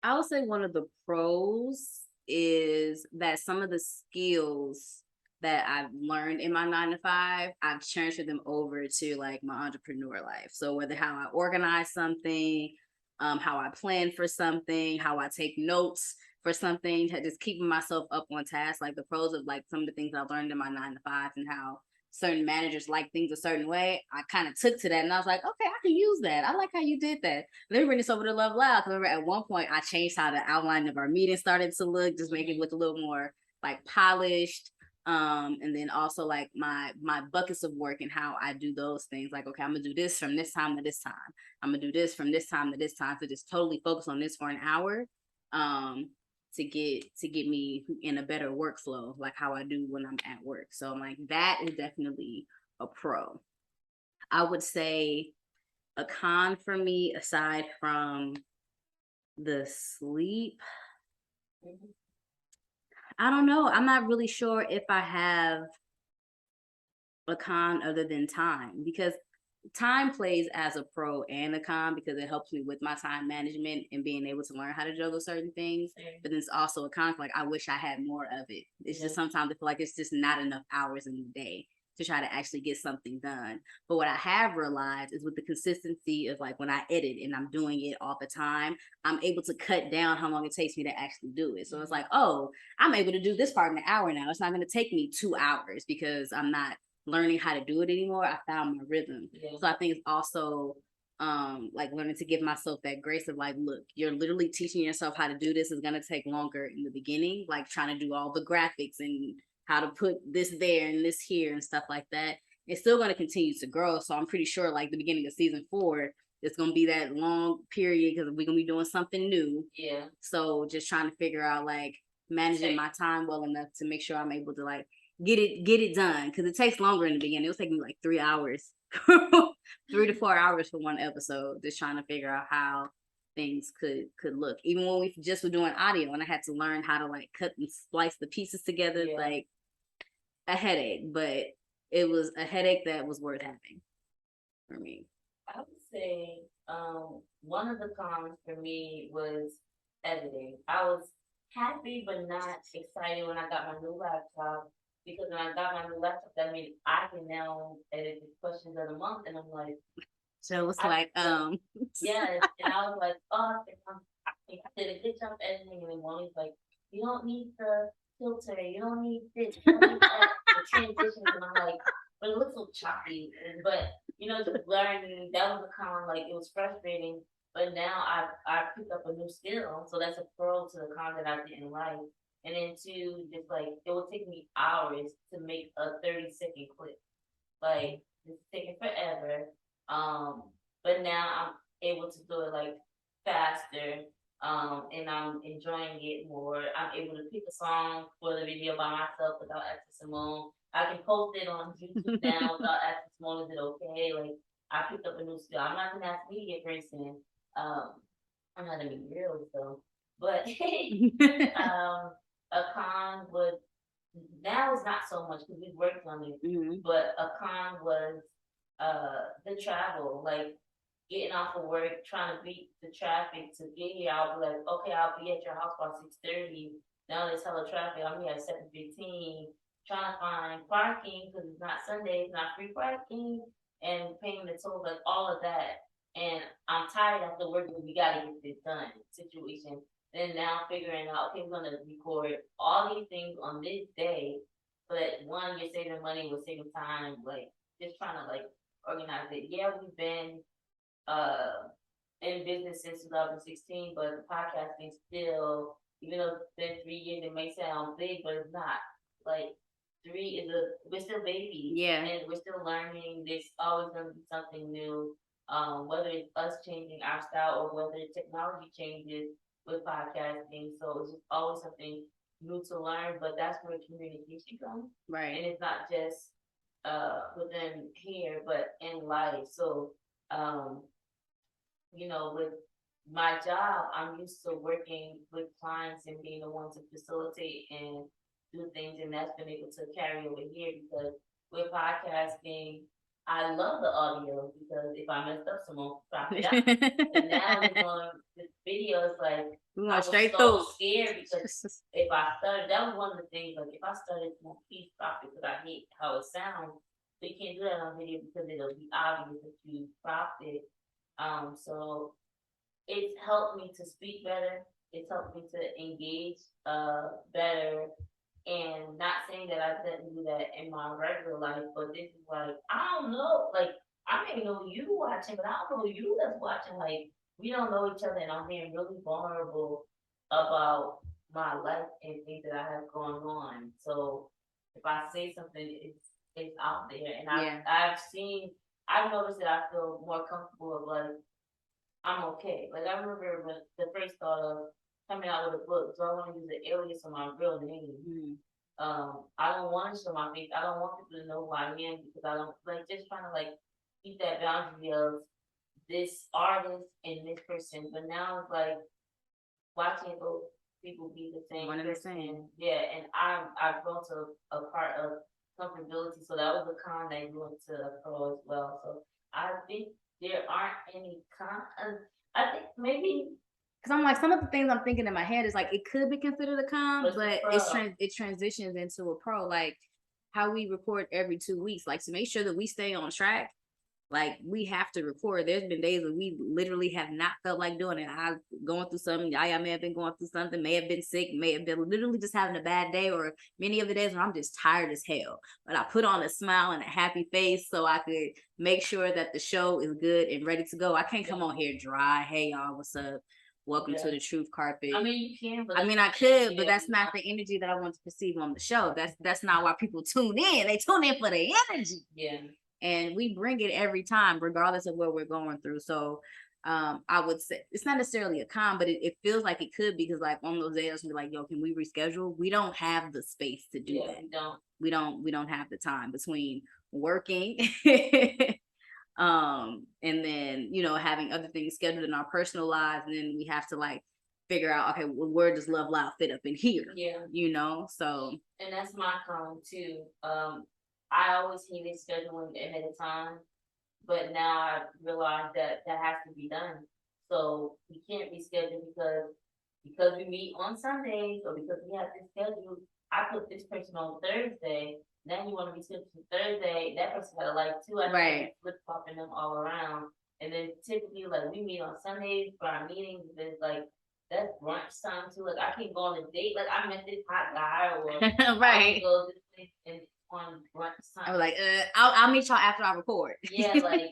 I would say one of the pros is that some of the skills that I've learned in my 9 to 5, I've transferred them over to like my entrepreneur life. So whether how I organize something, how I plan for something, how I take notes for something, just keeping myself up on task, like the pros of like some of the things I've learned in my 9 to 5 and how certain managers like things a certain way, I kind of took to that and I was like, okay, I can use that. I like how you did that. Let me bring this over to LoveLoudd. Remember at one point I changed how the outline of our meeting started to look, just make it look a little more like polished. And then also like my buckets of work and how I do those things. Like, okay, I'm gonna do this from this time to this time. I'm gonna do this from this time to this time. So just totally focus on this for an hour. To get me in a better workflow, like how I do when I'm at work. So I'm like, that is definitely a pro. I would say a con for me, aside from the sleep, I don't know. I'm not really sure if I have a con other than time, because time plays as a pro and a con because it helps me with my time management and being able to learn how to juggle certain things. But then it's also a con, like I wish I had more of it. It's just sometimes I feel like it's just not enough hours in the day to try to actually get something done. But what I have realized is with the consistency of like when I edit and I'm doing it all the time, I'm able to cut down how long it takes me to actually do it. So it's like, oh, I'm able to do this part in an hour now. It's not going to take me 2 hours because I'm not learning how to do it anymore. I found my rhythm. So I think it's also like learning to give myself that grace of like, look, you're literally teaching yourself how to do this. Is going to take longer in the beginning, like trying to do all the graphics and how to put this there and this here and stuff like that. It's still going to continue to grow. So I'm pretty sure like the beginning of season 4, it's going to be that long period because we're going to be doing something new. Yeah. So just trying to figure out like managing my time well enough to make sure I'm able to like get it done, because it takes longer in the beginning. It'll take me like 3 hours 3 to 4 hours for one episode, just trying to figure out how things could look. Even when we just were doing audio and I had to learn how to like cut and splice the pieces together, like a headache, but it was a headache that was worth having for me. I would say one of the cons for me was editing. I was happy but not excited when I got my new laptop, because when I got my new laptop, that means I can now edit the questions of the month, and I'm like, so it's like yeah, and I was like, oh, I think I did a good job editing, and then Monie's like, you don't need the filter, you don't need this, you don't need that, the transitions, and I'm like, but it looks so choppy, but just learning. That was a con, like it was frustrating. But now I picked up a new skill, so that's a pro to the con that I didn't like. And then two, just like it would take me hours to make a 30-second clip. Like it's taking forever. Um, but now I'm able to do it like faster. And I'm enjoying it more. I'm able to pick a song for the video by myself without asking Simone. I can post it on YouTube now without asking Simone, is it okay? Like I picked up a new skill. I'm not gonna ask media person. Um, I'm not gonna be real though. But a con was now is not so much because we worked on it, but a con was the travel, like getting off of work, trying to beat the traffic to get here. I'll be like, okay, I'll be at your house by 6:30. Now there's hella traffic. I'm here at 7:15, trying to find parking because it's not Sunday, it's not free parking, and paying the toll, like all of that. And I'm tired after work, but we gotta get this done. Situation. Then now figuring out, okay, we're gonna record all these things on this day, but one, you're saving money, we're saving time, like just trying to like organize it. Yeah, we've been uh in business since 2016, but the podcasting still, even though it's been 3 years, it may sound big, but it's not. Like we're still babies, yeah, and we're still learning. There's always gonna be something new. Whether it's us changing our style or whether technology changes with podcasting, so it's just always something new to learn. But that's where communication comes, right. and it's not just within here, but in life. So um, with my job, I'm used to working with clients and being the one to facilitate and do things, and that's been able to carry over here because with podcasting, I love the audio because if I messed up, someone crop it out. And now this video is like We I went was straight so through. scared because if I started, that was one of the things. Like if I started to please stop it because I hate how it sounds. But you can't do that on video because it'll be obvious that you cropped it. So it's helped me to speak better. It's helped me to engage better. And not saying that I didn't do that in my regular life, but this is like I don't know, like I may know you watching, but I don't know you that's watching. Like we don't know each other, and I'm being really vulnerable about my life and things that I have going on. So if I say something, it's out there, and I've noticed that I feel more comfortable of like I'm okay. Like I remember when the first thought of coming out with a book, so I want to use an alias for my real name. I don't want to show my face. I don't want people to know who I am because I don't like just trying to like keep that boundary of this artist and this person. But now it's like watching both people be the same One and the person. same. Yeah, and I've grown to a part of comfortability. So that was a con that grew into a pro as well. So I think there aren't any cons. I think maybe because I'm like some of the things I'm thinking in my head is like it could be considered a con, but it transitions into a pro. Like how we record every 2 weeks, like to make sure that we stay on track. Like we have to record. There's been days where we literally have not felt like doing it. I going through something. Yaya may have been going through something. May have been sick. May have been literally just having a bad day. Or many of the days when I'm just tired as hell. But I put on a smile and a happy face so I could make sure that the show is good and ready to go. I can't come on here dry. Hey y'all, what's up? Welcome to the truth carpet. I mean, you can. But I could, but that's not the energy that I want to perceive on the show. That's not why people tune in. They tune in for the energy. Yeah. And we bring it every time, regardless of what we're going through. So I would say it's not necessarily a con, but it feels like it could because like on those days we're like, yo, can we reschedule? We don't have the space to do that. We don't have the time between working and then having other things scheduled in our personal lives, and then we have to like figure out, okay, well, where does LoveLoudd fit up in here? Yeah. So and that's my con too. I always hated scheduling ahead of time, but now I realize that has to be done. So we can't reschedule because we meet on Sundays or because we have this schedule. I put this person on Thursday. Then you want to reschedule to Thursday. That person got to like two. I think flip flopping them all around. And then typically like we meet on Sundays for our meetings. There's like that's brunch time too. Like I can go on a date. Like I met this hot guy or right. I can go this place and on brunch time. I was like, I'll meet y'all after I record. Yeah, like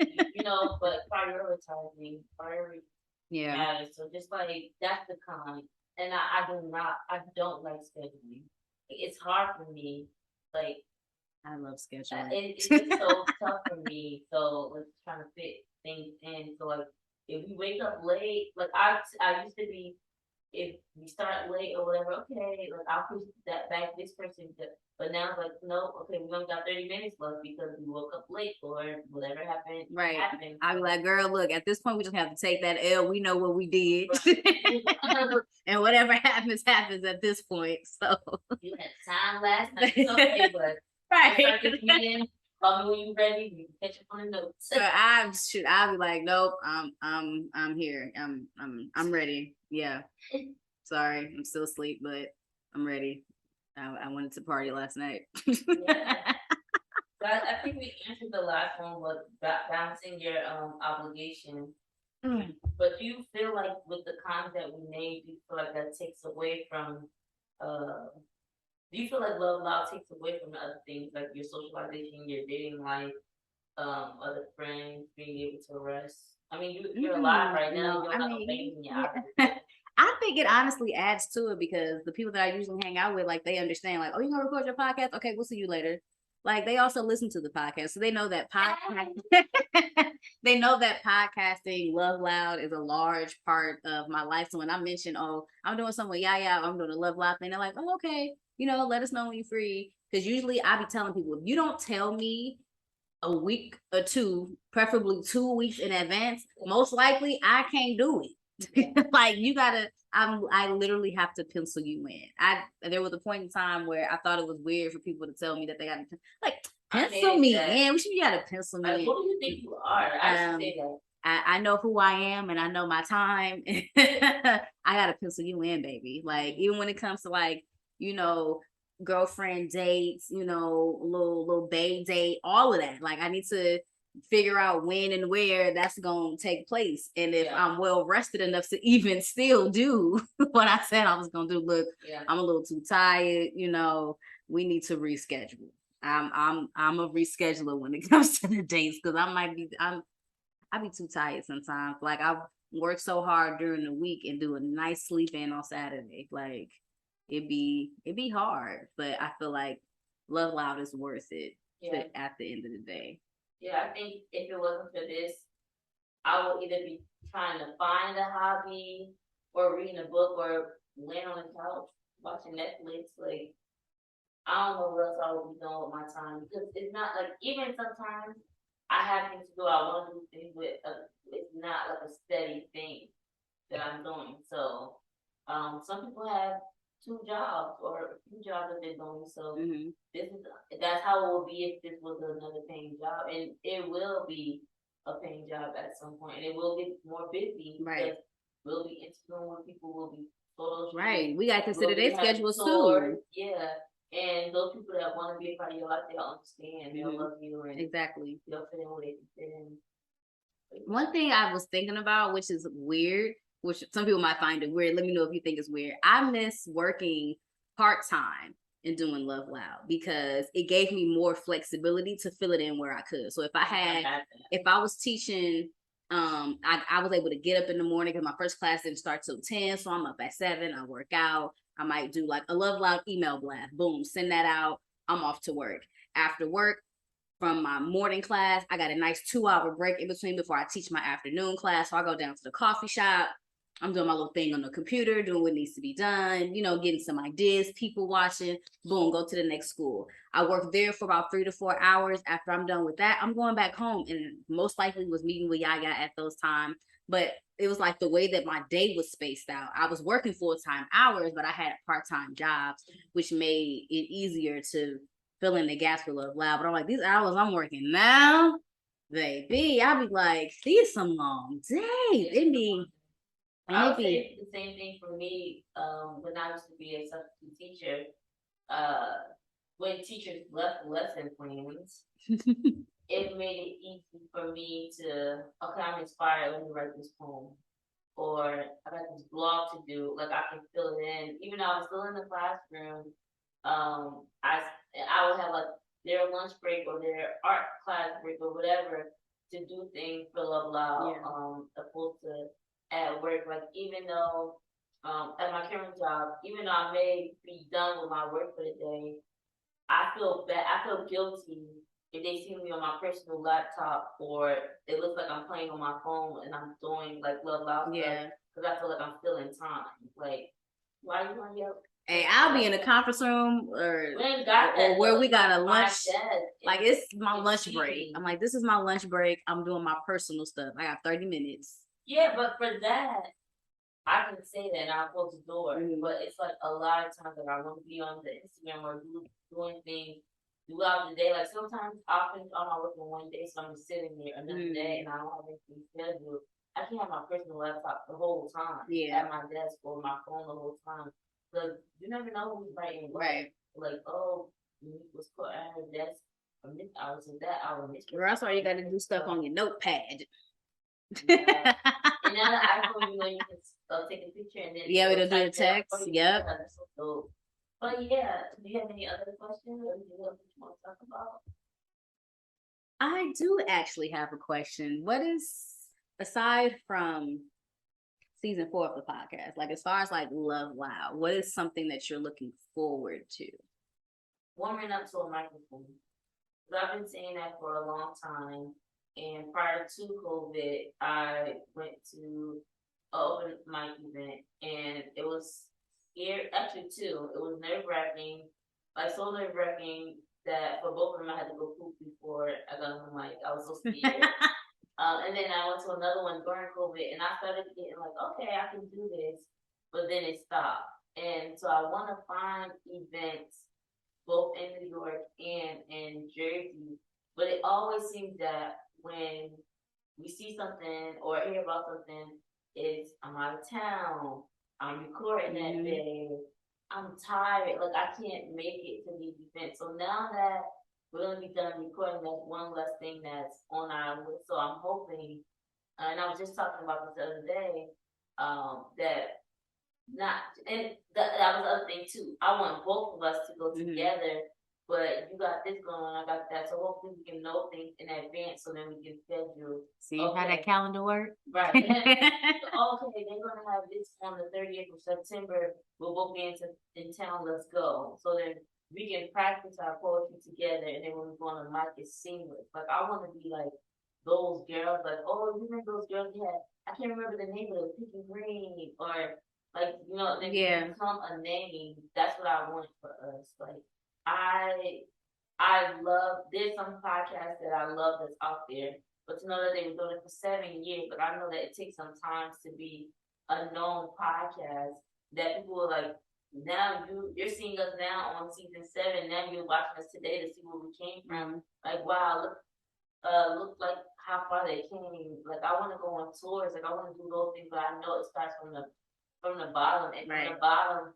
but prioritizing priority Yeah, matters. So just like that's the con. And I don't like scheduling. It's hard for me. Like I love scheduling. it's just so tough for me. So like trying to fit things in. So like if we wake up late, like I used to be, if we start late or whatever, okay, like I'll push that back this person. But now it's like, no, okay, we only got 30 minutes left because we woke up late or whatever happened. Right. Happened. I'll be like, girl, look, at this point, we just have to take that L. We know what we did. And whatever happens, happens at this point. So you had time last night. It's okay, but right. This meeting, call me when you ready. We can catch up on the notes. So I'll be like, nope, I'm here. I'm ready. Yeah. Sorry, I'm still asleep, but I'm ready. I wanted to party last night. Yeah. I think we answered the last one was balancing your obligation. But do you feel like with the cons that we made, do you feel like that takes away from do you feel like LoveLoudd takes away from the other things like your socialization, your dating life, other friends, being able to rest? I mean, you're alive right now. You don't have no babies in your eyes. I think it honestly adds to it because the people that I usually hang out with, like they understand, like, oh, you're gonna record your podcast? Okay, we'll see you later. Like they also listen to the podcast, so they know that they know that podcasting, LoveLoudd, is a large part of my life. So when I mention, oh, I'm doing something with Yaya, I'm doing a LoveLoudd thing, they're like, oh, okay, let us know when you're free. Because usually I be telling people, if you don't tell me a week or two, preferably 2 weeks in advance, most likely I can't do it. Like you gotta, I literally have to pencil you in. There was a point in time where I thought it was weird for people to tell me that they got to like pencil me in. Which you gotta pencil me in. What do you think you are? I should say that. I know who I am and I know my time. I gotta pencil you in, baby. Like even when it comes to like, girlfriend dates, little babe date, all of that. Like I need to figure out when and where that's gonna take place. And if I'm well rested enough to even still do what I said I was gonna do. Look, I'm a little too tired, we need to reschedule. I'm a rescheduler when it comes to the dates because I be too tired sometimes. Like I work so hard during the week and do a nice sleep in on Saturday. Like it'd be hard, but I feel like LoveLoudd is worth it at the end of the day. Yeah, I think if it wasn't for this, I would either be trying to find a hobby or reading a book or laying on the couch watching Netflix. Like I don't know what else I would be doing with my time because it's not like even sometimes I have things to do. I want to do things, but it's not like a steady thing that I'm doing. So, some people have 2 jobs or a few jobs that they're doing. So that's how it will be if this was another paying job, and it will be a paying job at some point, and it will get more busy. Right. We'll be interviewing when people will be photos. Right. We gotta consider their schedules too. Yeah. And those people that want to be a part of your life, they'll understand, they'll love you, and exactly. They'll fit in where they can fit in. One thing I was thinking about, which is weird, which some people might find it weird. Let me know if you think it's weird. I miss working part-time and doing LoveLoudd because it gave me more flexibility to fill it in where I could. So if I was teaching, I was able to get up in the morning because my first class didn't start till 10. So I'm up at 7, I work out. I might do like a LoveLoudd email blast. Boom, send that out. I'm off to work. After work, from my morning class, I got a nice 2-hour break in between before I teach my afternoon class. So I go down to the coffee shop. I'm doing my little thing on the computer, doing what needs to be done, getting some ideas, people watching. Boom, go to the next school. I work there for about 3 to 4 hours. After I'm done with that, I'm going back home and most likely was meeting with Yaya at those times. But it was like the way that my day was spaced out. I was working full-time hours, but I had part-time jobs, which made it easier to fill in the gaps for LoveLoudd. But I'm like, these hours I'm working now, baby, I'll be like, these some long days. I would say the same thing for me. When I used to be a substitute teacher, when teachers left lesson plans, it made it easy for me to, okay, I'm inspired, let me write this poem. Or I got this blog to do, like I can fill it in. Even though I was still in the classroom, I would have like their lunch break or their art class break or whatever to do things for Love Loud, opposed to at work. Like even though at my current job, even though I may be done with my work for the day, I feel bad. I feel guilty if they see me on my personal laptop or it looks like I'm playing on my phone and I'm doing like Love Loud stuff because I feel like I'm still in time. Like, why you want to yell? Hey, I'll be in a conference room or where we got a lunch. Like it's my lunch break. I'm like, this is my lunch break. I'm doing my personal stuff. I got 30 minutes. Yeah, but for that, I can say that and I'll close the door. But it's like a lot of times that I want to be on the Instagram or doing things throughout the day. Like sometimes I'll finish all my work in one day, so I'm just sitting there another day and I don't have anything scheduled. I can't have my personal laptop the whole time at my desk or my phone the whole time. Because you never know who's writing what. Right. Like, oh, Monique was put at her desk from this hour to that hour. Girl, that's why you got to do stuff on your notepad. Yeah. And now the iPhone, you know, you can take a picture and then it'll do a text. Yep. That's so dope. But yeah, do you have any other questions or anything else that you want to talk about? I do actually have a question. What is, aside from season 4 of the podcast, like as far as like Love Loud, what is something that you're looking forward to? Warming up to a microphone. Because I've been saying that for a long time. And prior to COVID, I went to an open mic event, and it was scary. Actually, two. It was nerve-wracking, like so nerve-wracking that for both of them, I had to go poop before I got on the mic. I was so scared. And then I went to another one during COVID, and I started getting like, okay, I can do this, but then it stopped. And so I want to find events both in New York and in Jersey, but it always seems that when we see something or hear about something, it's I'm out of town, I'm recording that day, I'm tired, like I can't make it to these events. So now that we're gonna be done recording, that's one less thing that's on our list. So I'm hoping, and I was just talking about this the other day, that not and that was the other thing too. I want both of us to go together. But you got this going on, I got that. So hopefully we can know things in advance so then we can schedule. See how that calendar work? Right. Okay, they're going to have this on the 30th of September. We'll both be in town. Let's go. So then we can practice our poetry together. And then when we go on the mic, it's seamless. Like, I want to be like those girls. Like, oh, you remember those girls you had? I can't remember the name of it. Pink and Green. Or, like, you know, they become a name. That's what I want for us. Like, I love, there's some podcasts that I love that's out there, but to know that they were doing it for 7 years, but I know that it takes some time to be a known podcast that people are like, now you're seeing us now on season 7, now you're watching us today to see where we came from. Like, wow, look like how far they came. Like, I want to go on tours, like I want to do those things, but I know it starts from the bottom, and from the bottom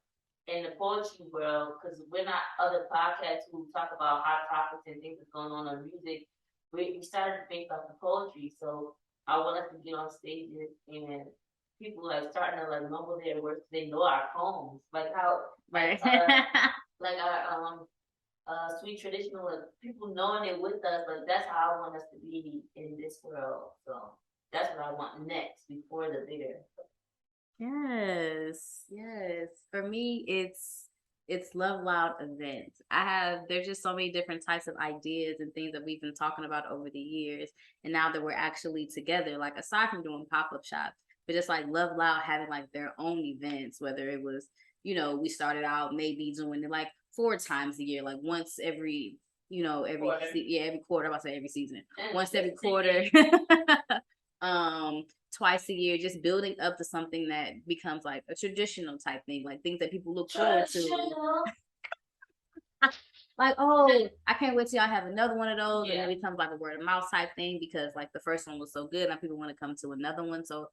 in the poetry world, because we're not other podcasts who talk about hot topics and things that's going on in music. We started based off the poetry, so I want us to get on stages and people like starting to like mumble their words. They know our poems, like how like our sweet traditional, like people knowing it with us. Like that's how I want us to be in this world. So that's what I want next before the bigger. Yes. For me, it's Love Loud events. There's just so many different types of ideas and things that we've been talking about over the years. And now that we're actually together, like aside from doing pop-up shops, but just like Love Loud having like their own events, whether it was, we started out maybe doing it like 4 times a year, like once every, every quarter. I'm about to say every season. Once every quarter. Twice a year, just building up to something that becomes like a traditional type thing, like things that people look forward to. Like, oh, I can't wait till y'all have another one of those, and it becomes like a word of mouth type thing because like the first one was so good, and people want to come to another one. So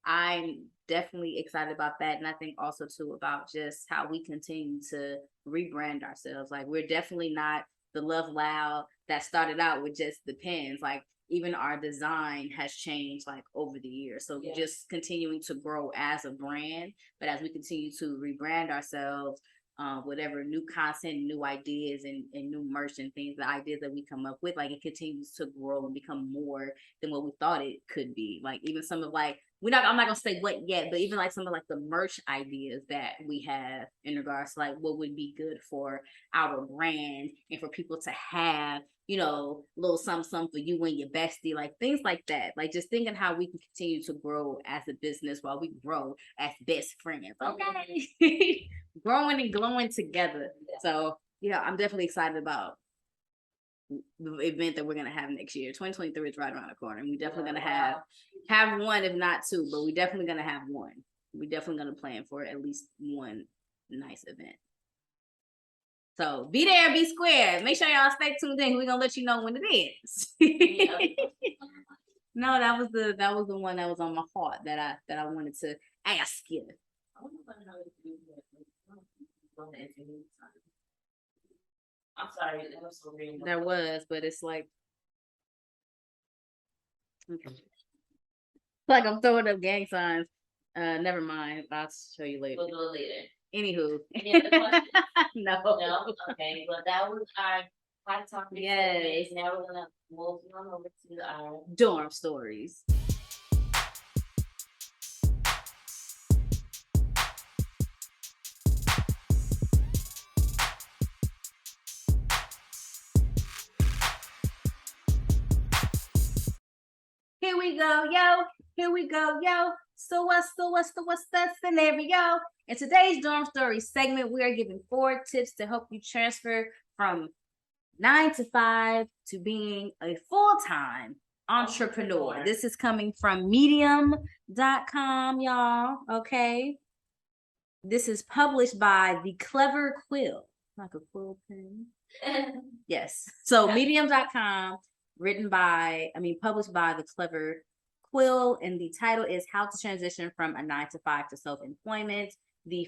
I'm definitely excited about that, and I think also too about just how we continue to rebrand ourselves. Like we're definitely not the Love Loud that started out with just the pens. Like even our design has changed like over the years. So just continuing to grow as a brand, but as we continue to rebrand ourselves, whatever new content, new ideas, and new merch and things, the ideas that we come up with, like it continues to grow and become more than what we thought it could be. Like even some of like I'm not gonna say what yet, but even like some of like the merch ideas that we have in regards to like what would be good for our brand and for people to have, you know, little something for you and your bestie, like things like that. Like just thinking how we can continue to grow as a business while we grow as best friends. Okay. Growing and glowing together. So yeah, I'm definitely excited about the event that we're gonna have next year. 2023 is right around the corner, and we're definitely gonna have one, if not two, but we're definitely gonna have one. We're definitely gonna plan for at least one nice event. So be there, be square. Make sure y'all stay tuned in. We're gonna let you know when it is. No, that was the one that was on my heart that I wanted to ask you. I'm sorry, that was so random. There was, but it's like, okay. Like I'm throwing up gang signs. Never mind. I'll show you later. We'll do it later. Anywho. Any other questions? No. No? Okay, well that was our hot topic. Yes. Now we're gonna move on over to our dorm stories. Here we go, yo. Here we go, yo. So what's the scenario? In today's dorm story segment, we are giving 4 tips to help you transfer from 9 to 5 to being a full-time entrepreneur. This is coming from medium.com, y'all. Okay. This is published by the Clever Quill. Like a quill pen. Yes. So medium.com, published by the Clever Quill, and the title is How to Transition from a 9 to 5 to Self-Employment. The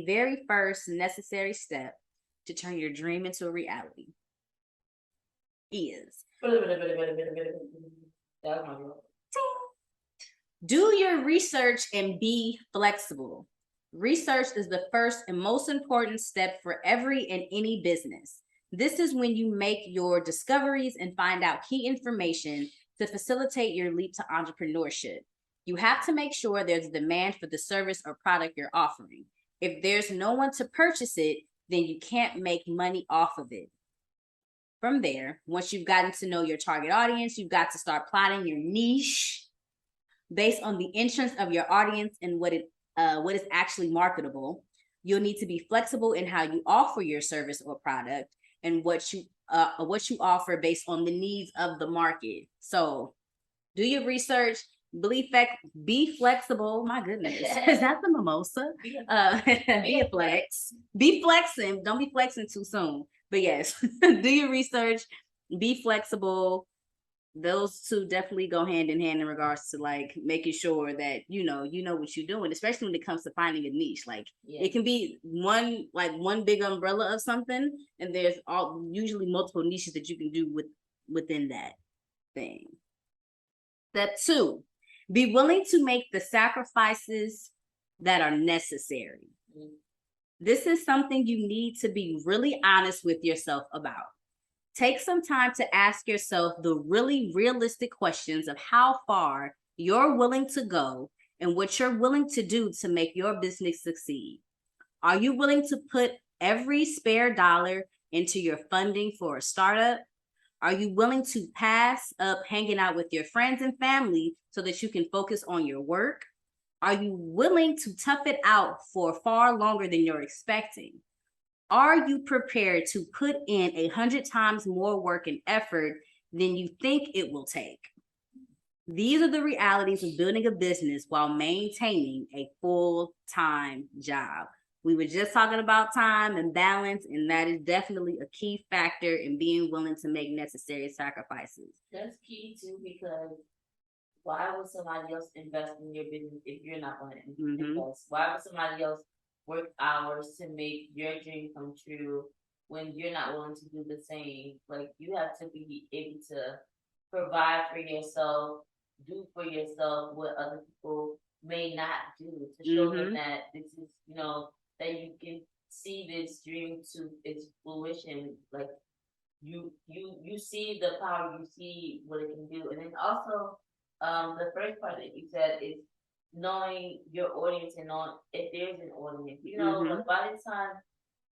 very first necessary step to turn your dream into a reality is do your research and be flexible. Research is the first and most important step for every and any business. This is when you make your discoveries and find out key information to facilitate your leap to entrepreneurship. You have to make sure there's demand for the service or product you're offering. If there's no one to purchase it, then you can't make money off of it. From there, once you've gotten to know your target audience, you've got to start plotting your niche based on the interest of your audience and what is actually marketable. You'll need to be flexible in how you offer your service or product and what you offer based on the needs of the market. So do your research, be flexible. My goodness, is that the mimosa? Be a flex. Be flexing. Don't be flexing too soon. But yes, do your research, be flexible. Those two definitely go hand in hand in regards to like making sure that you know what you're doing, especially when it comes to finding a niche. Like it can be one big umbrella of something, and there's usually multiple niches that you can do within that thing. Step 2, be willing to make the sacrifices that are necessary. This is something you need to be really honest with yourself about. Take some time to ask yourself the really realistic questions of how far you're willing to go and what you're willing to do to make your business succeed. Are you willing to put every spare dollar into your funding for a startup? Are you willing to pass up hanging out with your friends and family so that you can focus on your work? Are you willing to tough it out for far longer than you're expecting? Are you prepared to put in 100 times more work and effort than you think it will take? These are the realities of building a business while maintaining a full-time job. We were just talking about time and balance, and that is definitely a key factor in being willing to make necessary sacrifices. That's key too, because why would somebody else invest in your business if you're not going to invest? Why would somebody else work hours to make your dream come true when you're not willing to do the same? Like, you have to be able to provide for yourself, do for yourself what other people may not do, to show them that this is, that you can see this dream to its fruition. Like you see the power, you see what it can do, and then also, the first part that you said is knowing your audience and knowing if there's an audience. You know, Mm-hmm. like by the time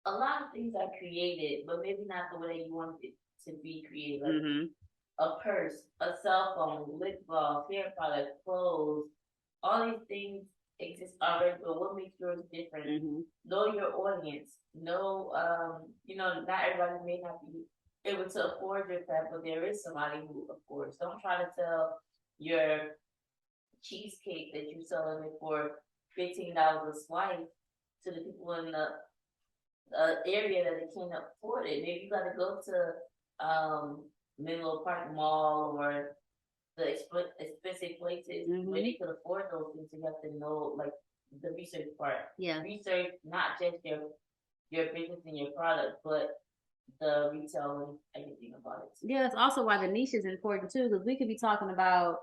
a lot of things are created, but maybe not the way you want it to be created. Like Mm-hmm. a purse, a cell phone, lip gloss, hair product, clothes, all these things exist already, but what makes yours different? Mm-hmm. Know your audience. Know, not everybody may not be able to afford your craft, but there is somebody who, of course. Don't try to sell your cheesecake that you're selling it for $15 a slice to the people in the area that they can't afford it. Maybe you got to go to Menlo Park Mall or the expensive places where they could afford those things. You have to know like the research part. Yeah. Research not just your business and your product, but the retail and everything about it. Yeah, that's also why the niche is important too, because we could be talking about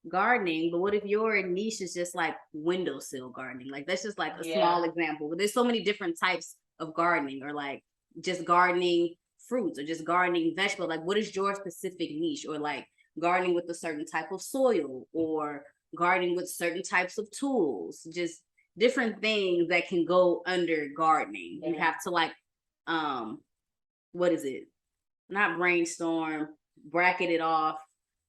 gardening, but what if your niche is just like windowsill gardening? Like that's just like a small example. But there's so many different types of gardening, or like just gardening fruits, or just gardening vegetables. Like what is your specific niche? Or like gardening with a certain type of soil, or gardening with certain types of tools, just different things that can go under gardening. You have to like what is it? Not brainstorm, bracket it off.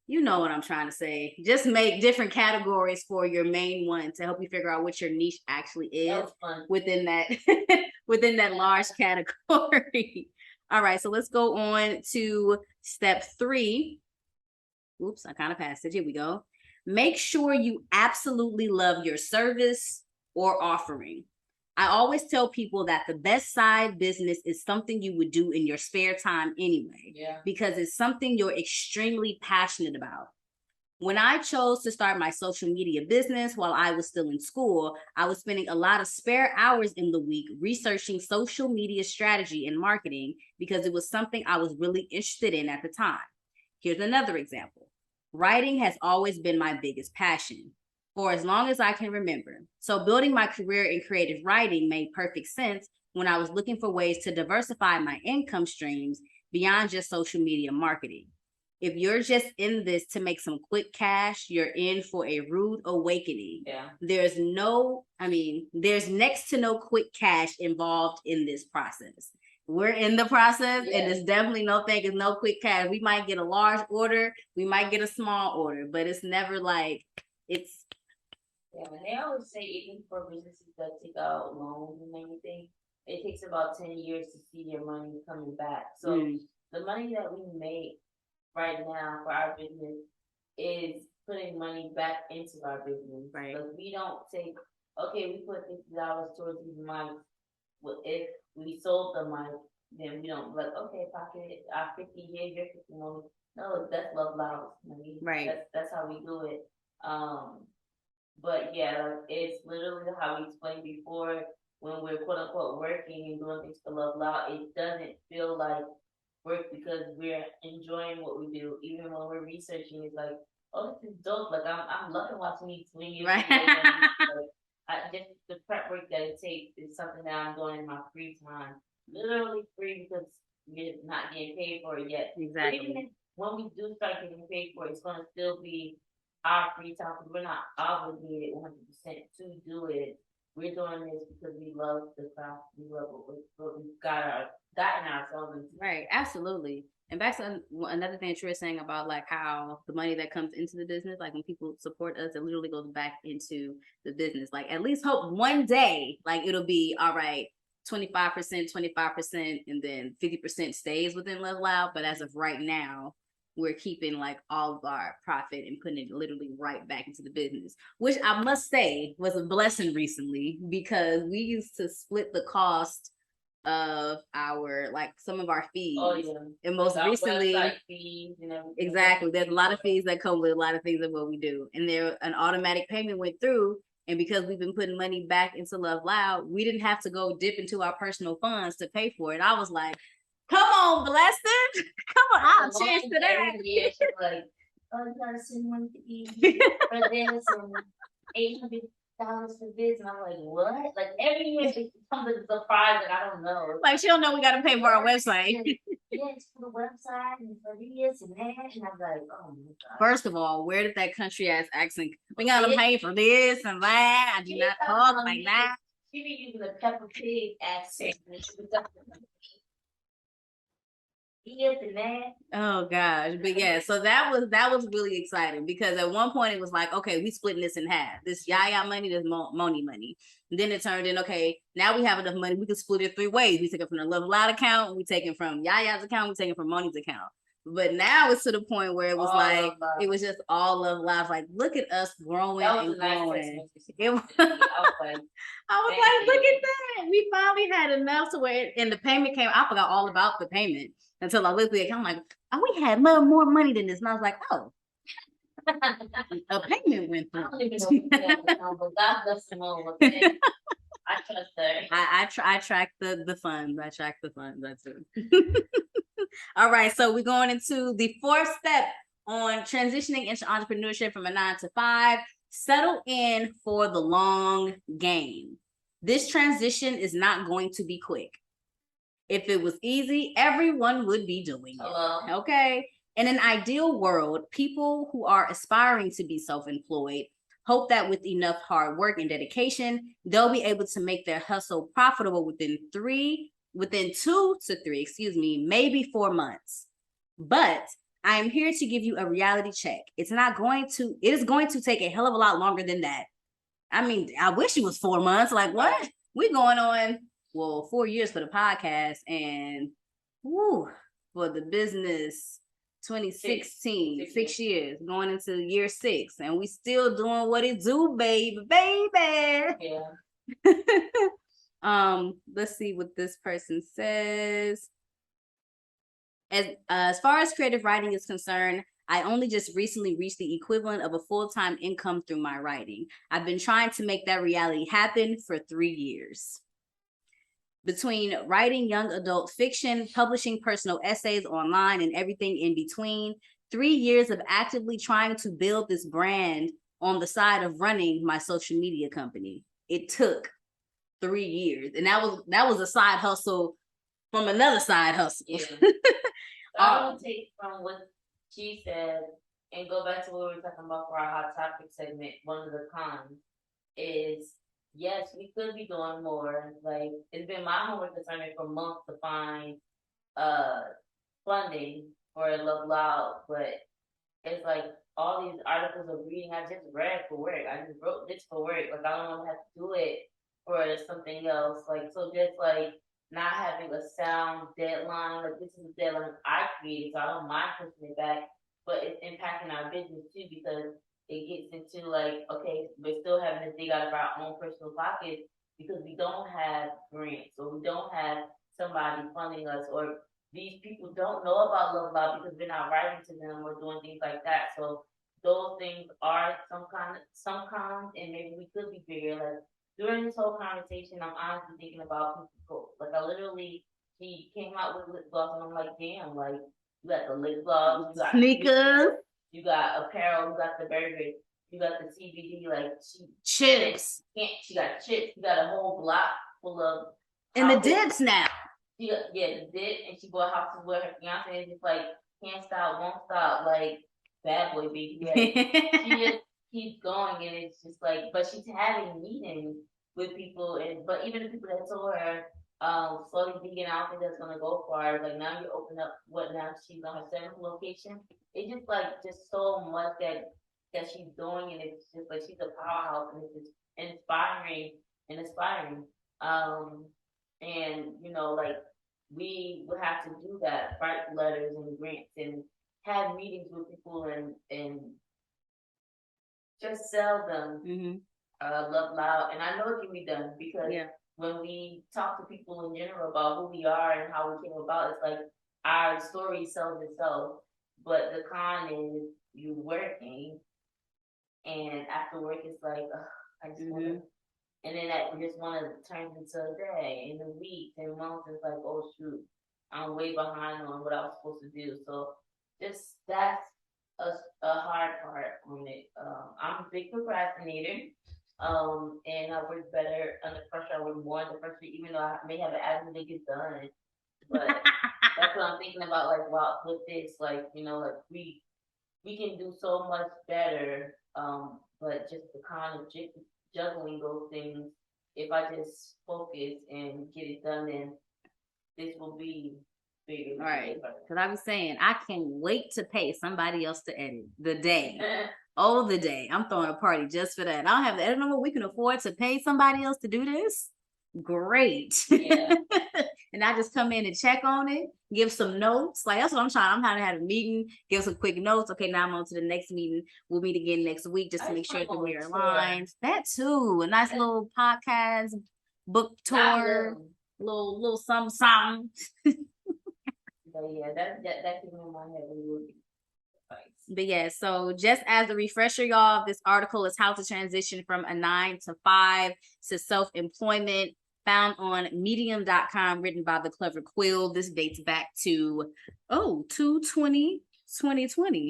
You know what I'm trying to say. Just make different categories for your main one to help you figure out what your niche actually is within that within that large category. All right, so let's go on to step 3. Oops, I kind of passed it. Here we go. Make sure you absolutely love your service or offering. I always tell people that the best side business is something you would do in your spare time anyway, because it's something you're extremely passionate about. When I chose to start my social media business while I was still in school, I was spending a lot of spare hours in the week researching social media strategy and marketing because it was something I was really interested in at the time. Here's another example. Writing has always been my biggest passion for as long as I can remember. So building my career in creative writing made perfect sense when I was looking for ways to diversify my income streams beyond just social media marketing. If you're just in this to make some quick cash, you're in for a rude awakening. There's next to no quick cash involved in this process. We're in the process, and it's definitely no quick cash. We might get a large order, we might get a small order, but it's never like it's. Yeah, and they always say even for businesses that take out loans and everything, it takes about 10 years to see your money coming back. So the money that we make right now for our business is putting money back into our business. Right. Like we don't take, okay, we put $50 towards these mics. Well, if we sold the mic, then we don't like, okay, pocket our 50 here, your 50 more. No, that's LoveLoudd. Right. That's how we do it. But yeah, like it's literally how we explained before. When we're quote unquote working and doing things for LoveLoudd, it doesn't feel like work because we're enjoying what we do. Even when we're researching, it's like, oh, this is dope. Like I'm loving watching these swinging. Right. Just the prep work that it takes is something that I'm doing in my free time. Literally free because we're not getting paid for it yet. Exactly. But even if, when we do start getting paid for it, it's going to still be our free time because we're not obligated 100% to do it. We're doing this because we love the craft. We love what we've gotten ourselves into. Right, absolutely. And back to another thing that you were saying about like how the money that comes into the business, like when people support us, it literally goes back into the business. Like at least hope one day, like it'll be all right, 25%, and then 50% stays within LoveLoudd. But as of right now, we're keeping like all of our profit and putting it literally right back into the business, which I must say was a blessing recently because we used to split the cost of our like some of our fees. Oh, yeah. And most recently fees, exactly, there's a lot of fees that come with a lot of things of what we do, and there an automatic payment went through, and because we've been putting money back into LoveLoudd, we didn't have to go dip into our personal funds to pay for it. I was like, come on, blessing. Come on, I'll cheers to that. Yeah, she's like, oh, you gotta send one to eat for this and $800 $5 for this, and I'm like, what? Like every year it comes as a surprise that I don't know. Like she don't know we gotta pay for our website. Yeah, it's for the website and for this and that, and I'm like, oh my god. First of all, where did that country ass accent? We gotta pay for this and that. I do not talk like that. She be using a Peppa Pig accent. Yes and that. Oh gosh, but yeah, so that was really exciting because at one point it was like, okay, we splitting this in half. This Yaya money, this Monie money. And then it turned in, okay, now we have enough money, we can split it 3 ways. We take it from the LoveLoudd account, we take it from Yaya's account, we take it from Monie's account. But now it's to the point where it was it was just all LoveLoudd. Like, look at us growing and growing. I was like, look at that. We finally had enough to where, and the payment came. I forgot all about the payment until I looked at the account. I'm like, oh, we had more money than this. And I was like, oh, a payment went through. I don't even know, but God bless them all. I trust her. I track the funds. I track the funds. That's it. All right, so we're going into the 4th step on transitioning into entrepreneurship from a 9 to 5. Settle in for the long game. This transition is not going to be quick. If it was easy, everyone would be doing it. Okay. In an ideal world, people who are aspiring to be self-employed hope that with enough hard work and dedication, they'll be able to make their hustle profitable within 2 to 3, maybe 4 months. But I am here to give you a reality check. It is going to take a hell of a lot longer than that. I mean, I wish it was 4 months. Like, what? We're going on, 4 years for the podcast and for the business, 2016, 6 years, going into year 6. And we still doing what it do, baby. Yeah. Let's see what this person says. As far as creative writing is concerned, I only just recently reached the equivalent of a full-time income through my writing. I've been trying to make that reality happen for 3 years. Between writing young adult fiction, publishing personal essays online, and everything in between, 3 years of actively trying to build this brand on the side of running my social media company. It took 3 years, and that was a side hustle from another side hustle. Yeah. I will take from what she said and go back to what we were talking about for our hot topic segment. One of the cons is, yes, we could be doing more. Like, it's been my homework assignment for months to find funding for LoveLoudd, but it's like all these articles of reading I just read for work. I just wrote this for work. Like, I don't know how to do it for something else. Like, so just like not having a sound deadline. Like, this is a deadline I created, so I don't mind pushing it back, but it's impacting our business too, because it gets into like, okay, we're still having to dig out of our own personal pockets because we don't have grants or we don't have somebody funding us, or these people don't know about LoveLoudd because we're not writing to them or doing things like that. So those things are some cons, and maybe we could be bigger. Like, during this whole conversation, I'm honestly thinking about people. Like, she came out with lip gloss, and I'm like, damn, like, you got the lip gloss, you got sneakers, you got apparel, you got the burgers, you got the CBD, like, chips. She got chips, you got a whole block full of. And the dips now. The dip, and she bought houses with her fiance, and it's just like, can't stop, won't stop, like, bad boy baby. Like, she just keeps going, and it's just like, but she's having meetings with people, but even the people that told her, slowly vegan, I don't think that's gonna go far. Like, now you open up now she's on her 7th location. It's just like just so much that she's doing, and it's just like she's a powerhouse, and it's just inspiring. And like, we would have to do that, write letters and grants and have meetings with people and just sell them LoveLoudd. And I know it can be done because when we talk to people in general about who we are and how we came about, it's like our story sells itself. But the con is you working, and after work it's like, I just want to, and then that just want to turn into a day, in a week, 10 months. It's like, oh shoot, I'm way behind on what I was supposed to do. So just that's a hard part on it. I'm a big procrastinator, And I work better under pressure. I work more under pressure, even though I may have an attitude to get done. But that's what I'm thinking about. Like, wow, with this, like, like we can do so much better. But just the kind of juggling those things. If I just focus and get it done, then this will be bigger. Right. Because I was saying, I can't wait to pay somebody else to edit the day. Oh, the day. I'm throwing a party just for that. I don't have the edit number. We can afford to pay somebody else to do this. Great. Yeah. And I just come in and check on it, give some notes. Like, that's what I'm trying. I'm trying to have a meeting, give some quick notes. Okay, now I'm on to the next meeting. We'll meet again next week just to make sure that we're aligned. That too. A nice little podcast, book tour, little something. But yeah, that came in my head. But yeah, so just as a refresher, y'all, this article is how to transition from a 9 to 5 to self-employment, found on medium.com, written by the Clever Quill. This dates back to 2020,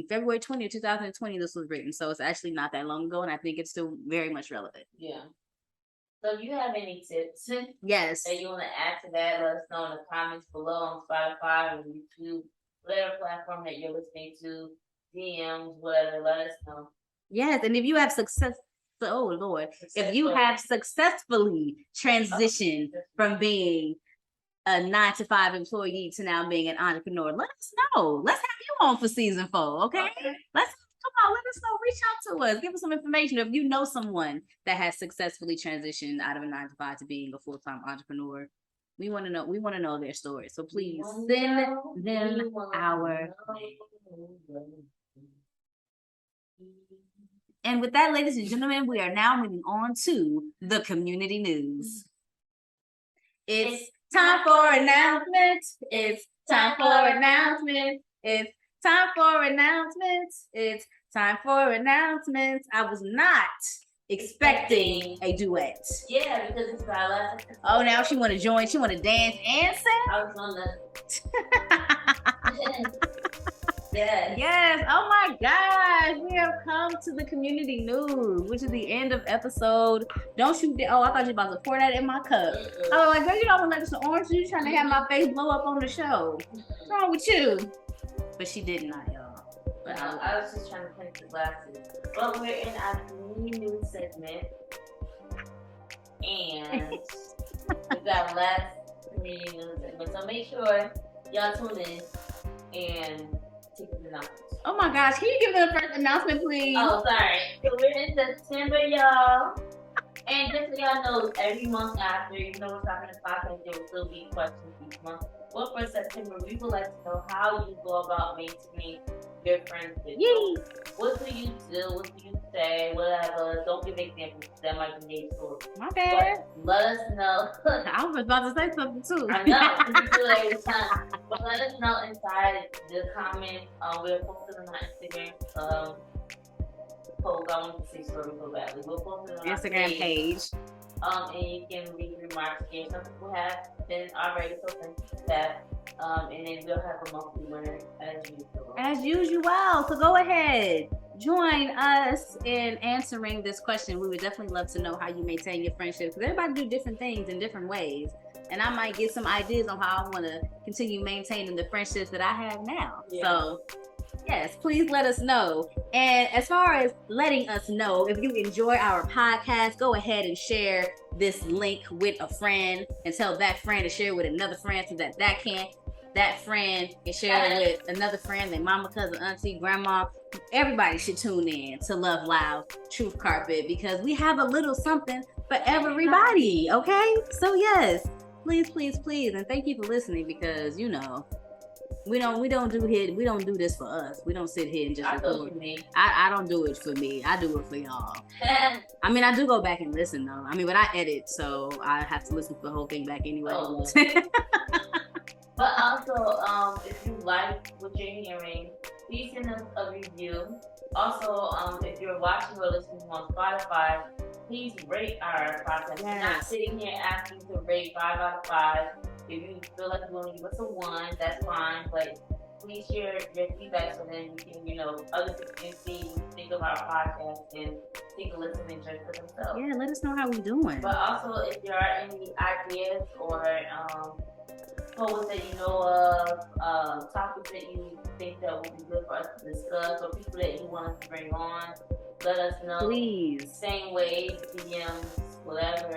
February 20th, 2020, this was written. So it's actually not that long ago, and I think it's still very much relevant. Yeah. So if you have any tips, yes, that you want to add to that, let us know in the comments below on Spotify and YouTube, whatever platform that you're listening to, DMs, whatever, let us know. Yes, and if you have if you have successfully transitioned from being a 9 to 5 employee to now being an entrepreneur, let us know. Let's have you on for season 4, okay? Let's come on, let us know. Reach out to us. Give us some information. If you know someone that has successfully transitioned out of a 9 to 5 to being a full-time entrepreneur, we want to know. We want to know their story. So please send them our way. And with that, ladies and gentlemen, we are now moving on to the community news. It's time for announcements. It's time for announcements. It's time for announcements. It's time for announcements. I was not expecting a duet. Yeah, because it's our last episode. Oh, now she want to join. She want to dance and sing. I was on the. Yes. Yes. Oh my gosh. We have come to the community news, which is the end of episode. Don't you dare. Oh, I thought you were about to pour that in my cup. I was like, girl, you don't want to let some orange juice trying to have my face blow up on the show. What's wrong with you? But she did not, y'all. But I was just trying to cleanse the glasses. But we're in our community news segment. And we got last community news segment. So make sure y'all tune in and take the announcements. Oh my gosh, can you give me the first announcement, please? Oh, sorry. So we're in September, y'all. And just so y'all know, every month after, even though we're stopping the podcast, there will still be questions each month. Well, for September, we would like to know how you go about maintaining your friendship. Yay! What do you do? What do you say? Whatever. Don't give examples. That might be made short. My bad. But let us know. I was about to say something too. I know. We do it every time. But let us know inside the comments. We'll post it on our Instagram. Post. I want to say story so badly. We'll post it on our Instagram page. And you can leave remarks here. Some people have been already, so thank you for that. And then we'll have a monthly winner as usual. As usual. So go ahead. Join us in answering this question. We would definitely love to know how you maintain your friendships. Because everybody do different things in different ways. And I might get some ideas on how I want to continue maintaining the friendships that I have now. Yeah. So yes, please let us know. And as far as letting us know, if you enjoy our podcast, go ahead and share this link with a friend and tell that friend to share with another friend so that that friend can share it with another friend, their mama, cousin, auntie, grandma. Everybody should tune in to Love Loud Truth Carpet because we have a little something for everybody, okay? So yes, please, please, please. And thank you for listening because, you know, we don't do this for us. We don't sit here and just record. I don't do it for me. I do it for y'all. I mean, I do go back and listen though. I mean, but I edit, so I have to listen to the whole thing back anyway. Oh. But also, if you like what you're hearing, please send us a review. Also, if you're watching or listening on Spotify, please rate our podcast. Yes. We're not sitting here asking to rate 5 out of 5. If you feel like you want to give us a 1, that's fine. But please share your feedback so then we can, other people can see, think of our podcast and take a listen and judge for themselves. Yeah, let us know how we're doing. But also, if there are any ideas or poets that you know of, topics that you think that would be good for us to discuss, or people that you want us to bring on, let us know. Please. Same way, DMs, whatever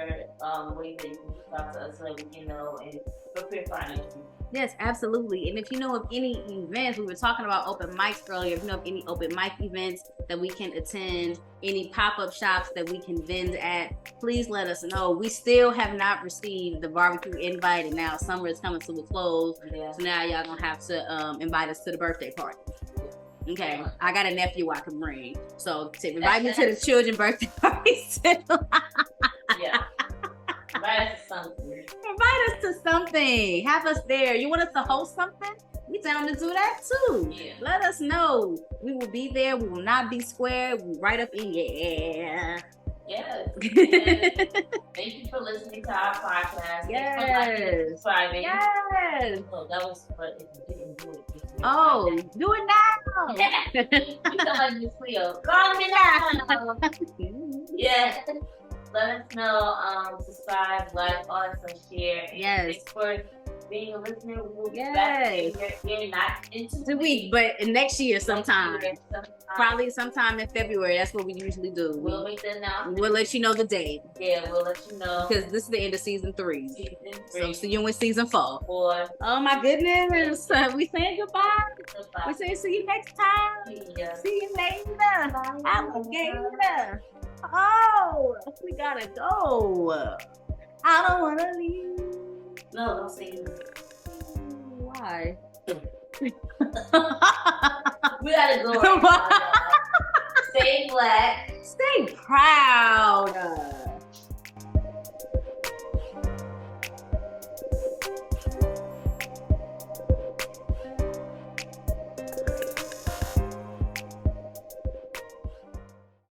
way that you can talk to us so that we can know and prepare for our next week. Yes, absolutely. And if you know of any events, we were talking about open mics earlier. If you know of any open mic events that we can attend, any pop-up shops that we can vend at, please let us know. We still have not received the barbecue invite, and now summer is coming to a close. Yeah. So now y'all gonna have to invite us to the birthday party. Okay, I got a nephew I can bring, so invite me to the children's birthday party too. Yeah. Invite us to something. Invite us to something. Have us there. You want us to host something? We down to do that too. Yeah. Let us know. We will be there. We will not be square. We right up in Yes. Thank you for listening to our podcast. Yes. Thanks for liking and subscribing. Yes. Oh, that was for if you didn't do it. Oh, do it now. You sound like Miss Cleo. Call me now. Yeah. Let us know, subscribe, like, all that stuff, share. Yes. Thanks for being a listener. We will be back in your not into the week, but next year sometime. Probably sometime in February. That's what we usually do. We'll make the announcement. We'll let you know the date. Yeah, we'll let you know. Because this is the end of season 3. So see you in season 4. 4. Oh my goodness. We saying goodbye. We saying see you next time. Yeah. See you later. Alligator. Oh, we gotta go. I don't wanna leave. No, don't say it. Why? We gotta go. Right. Stay black. Stay proud.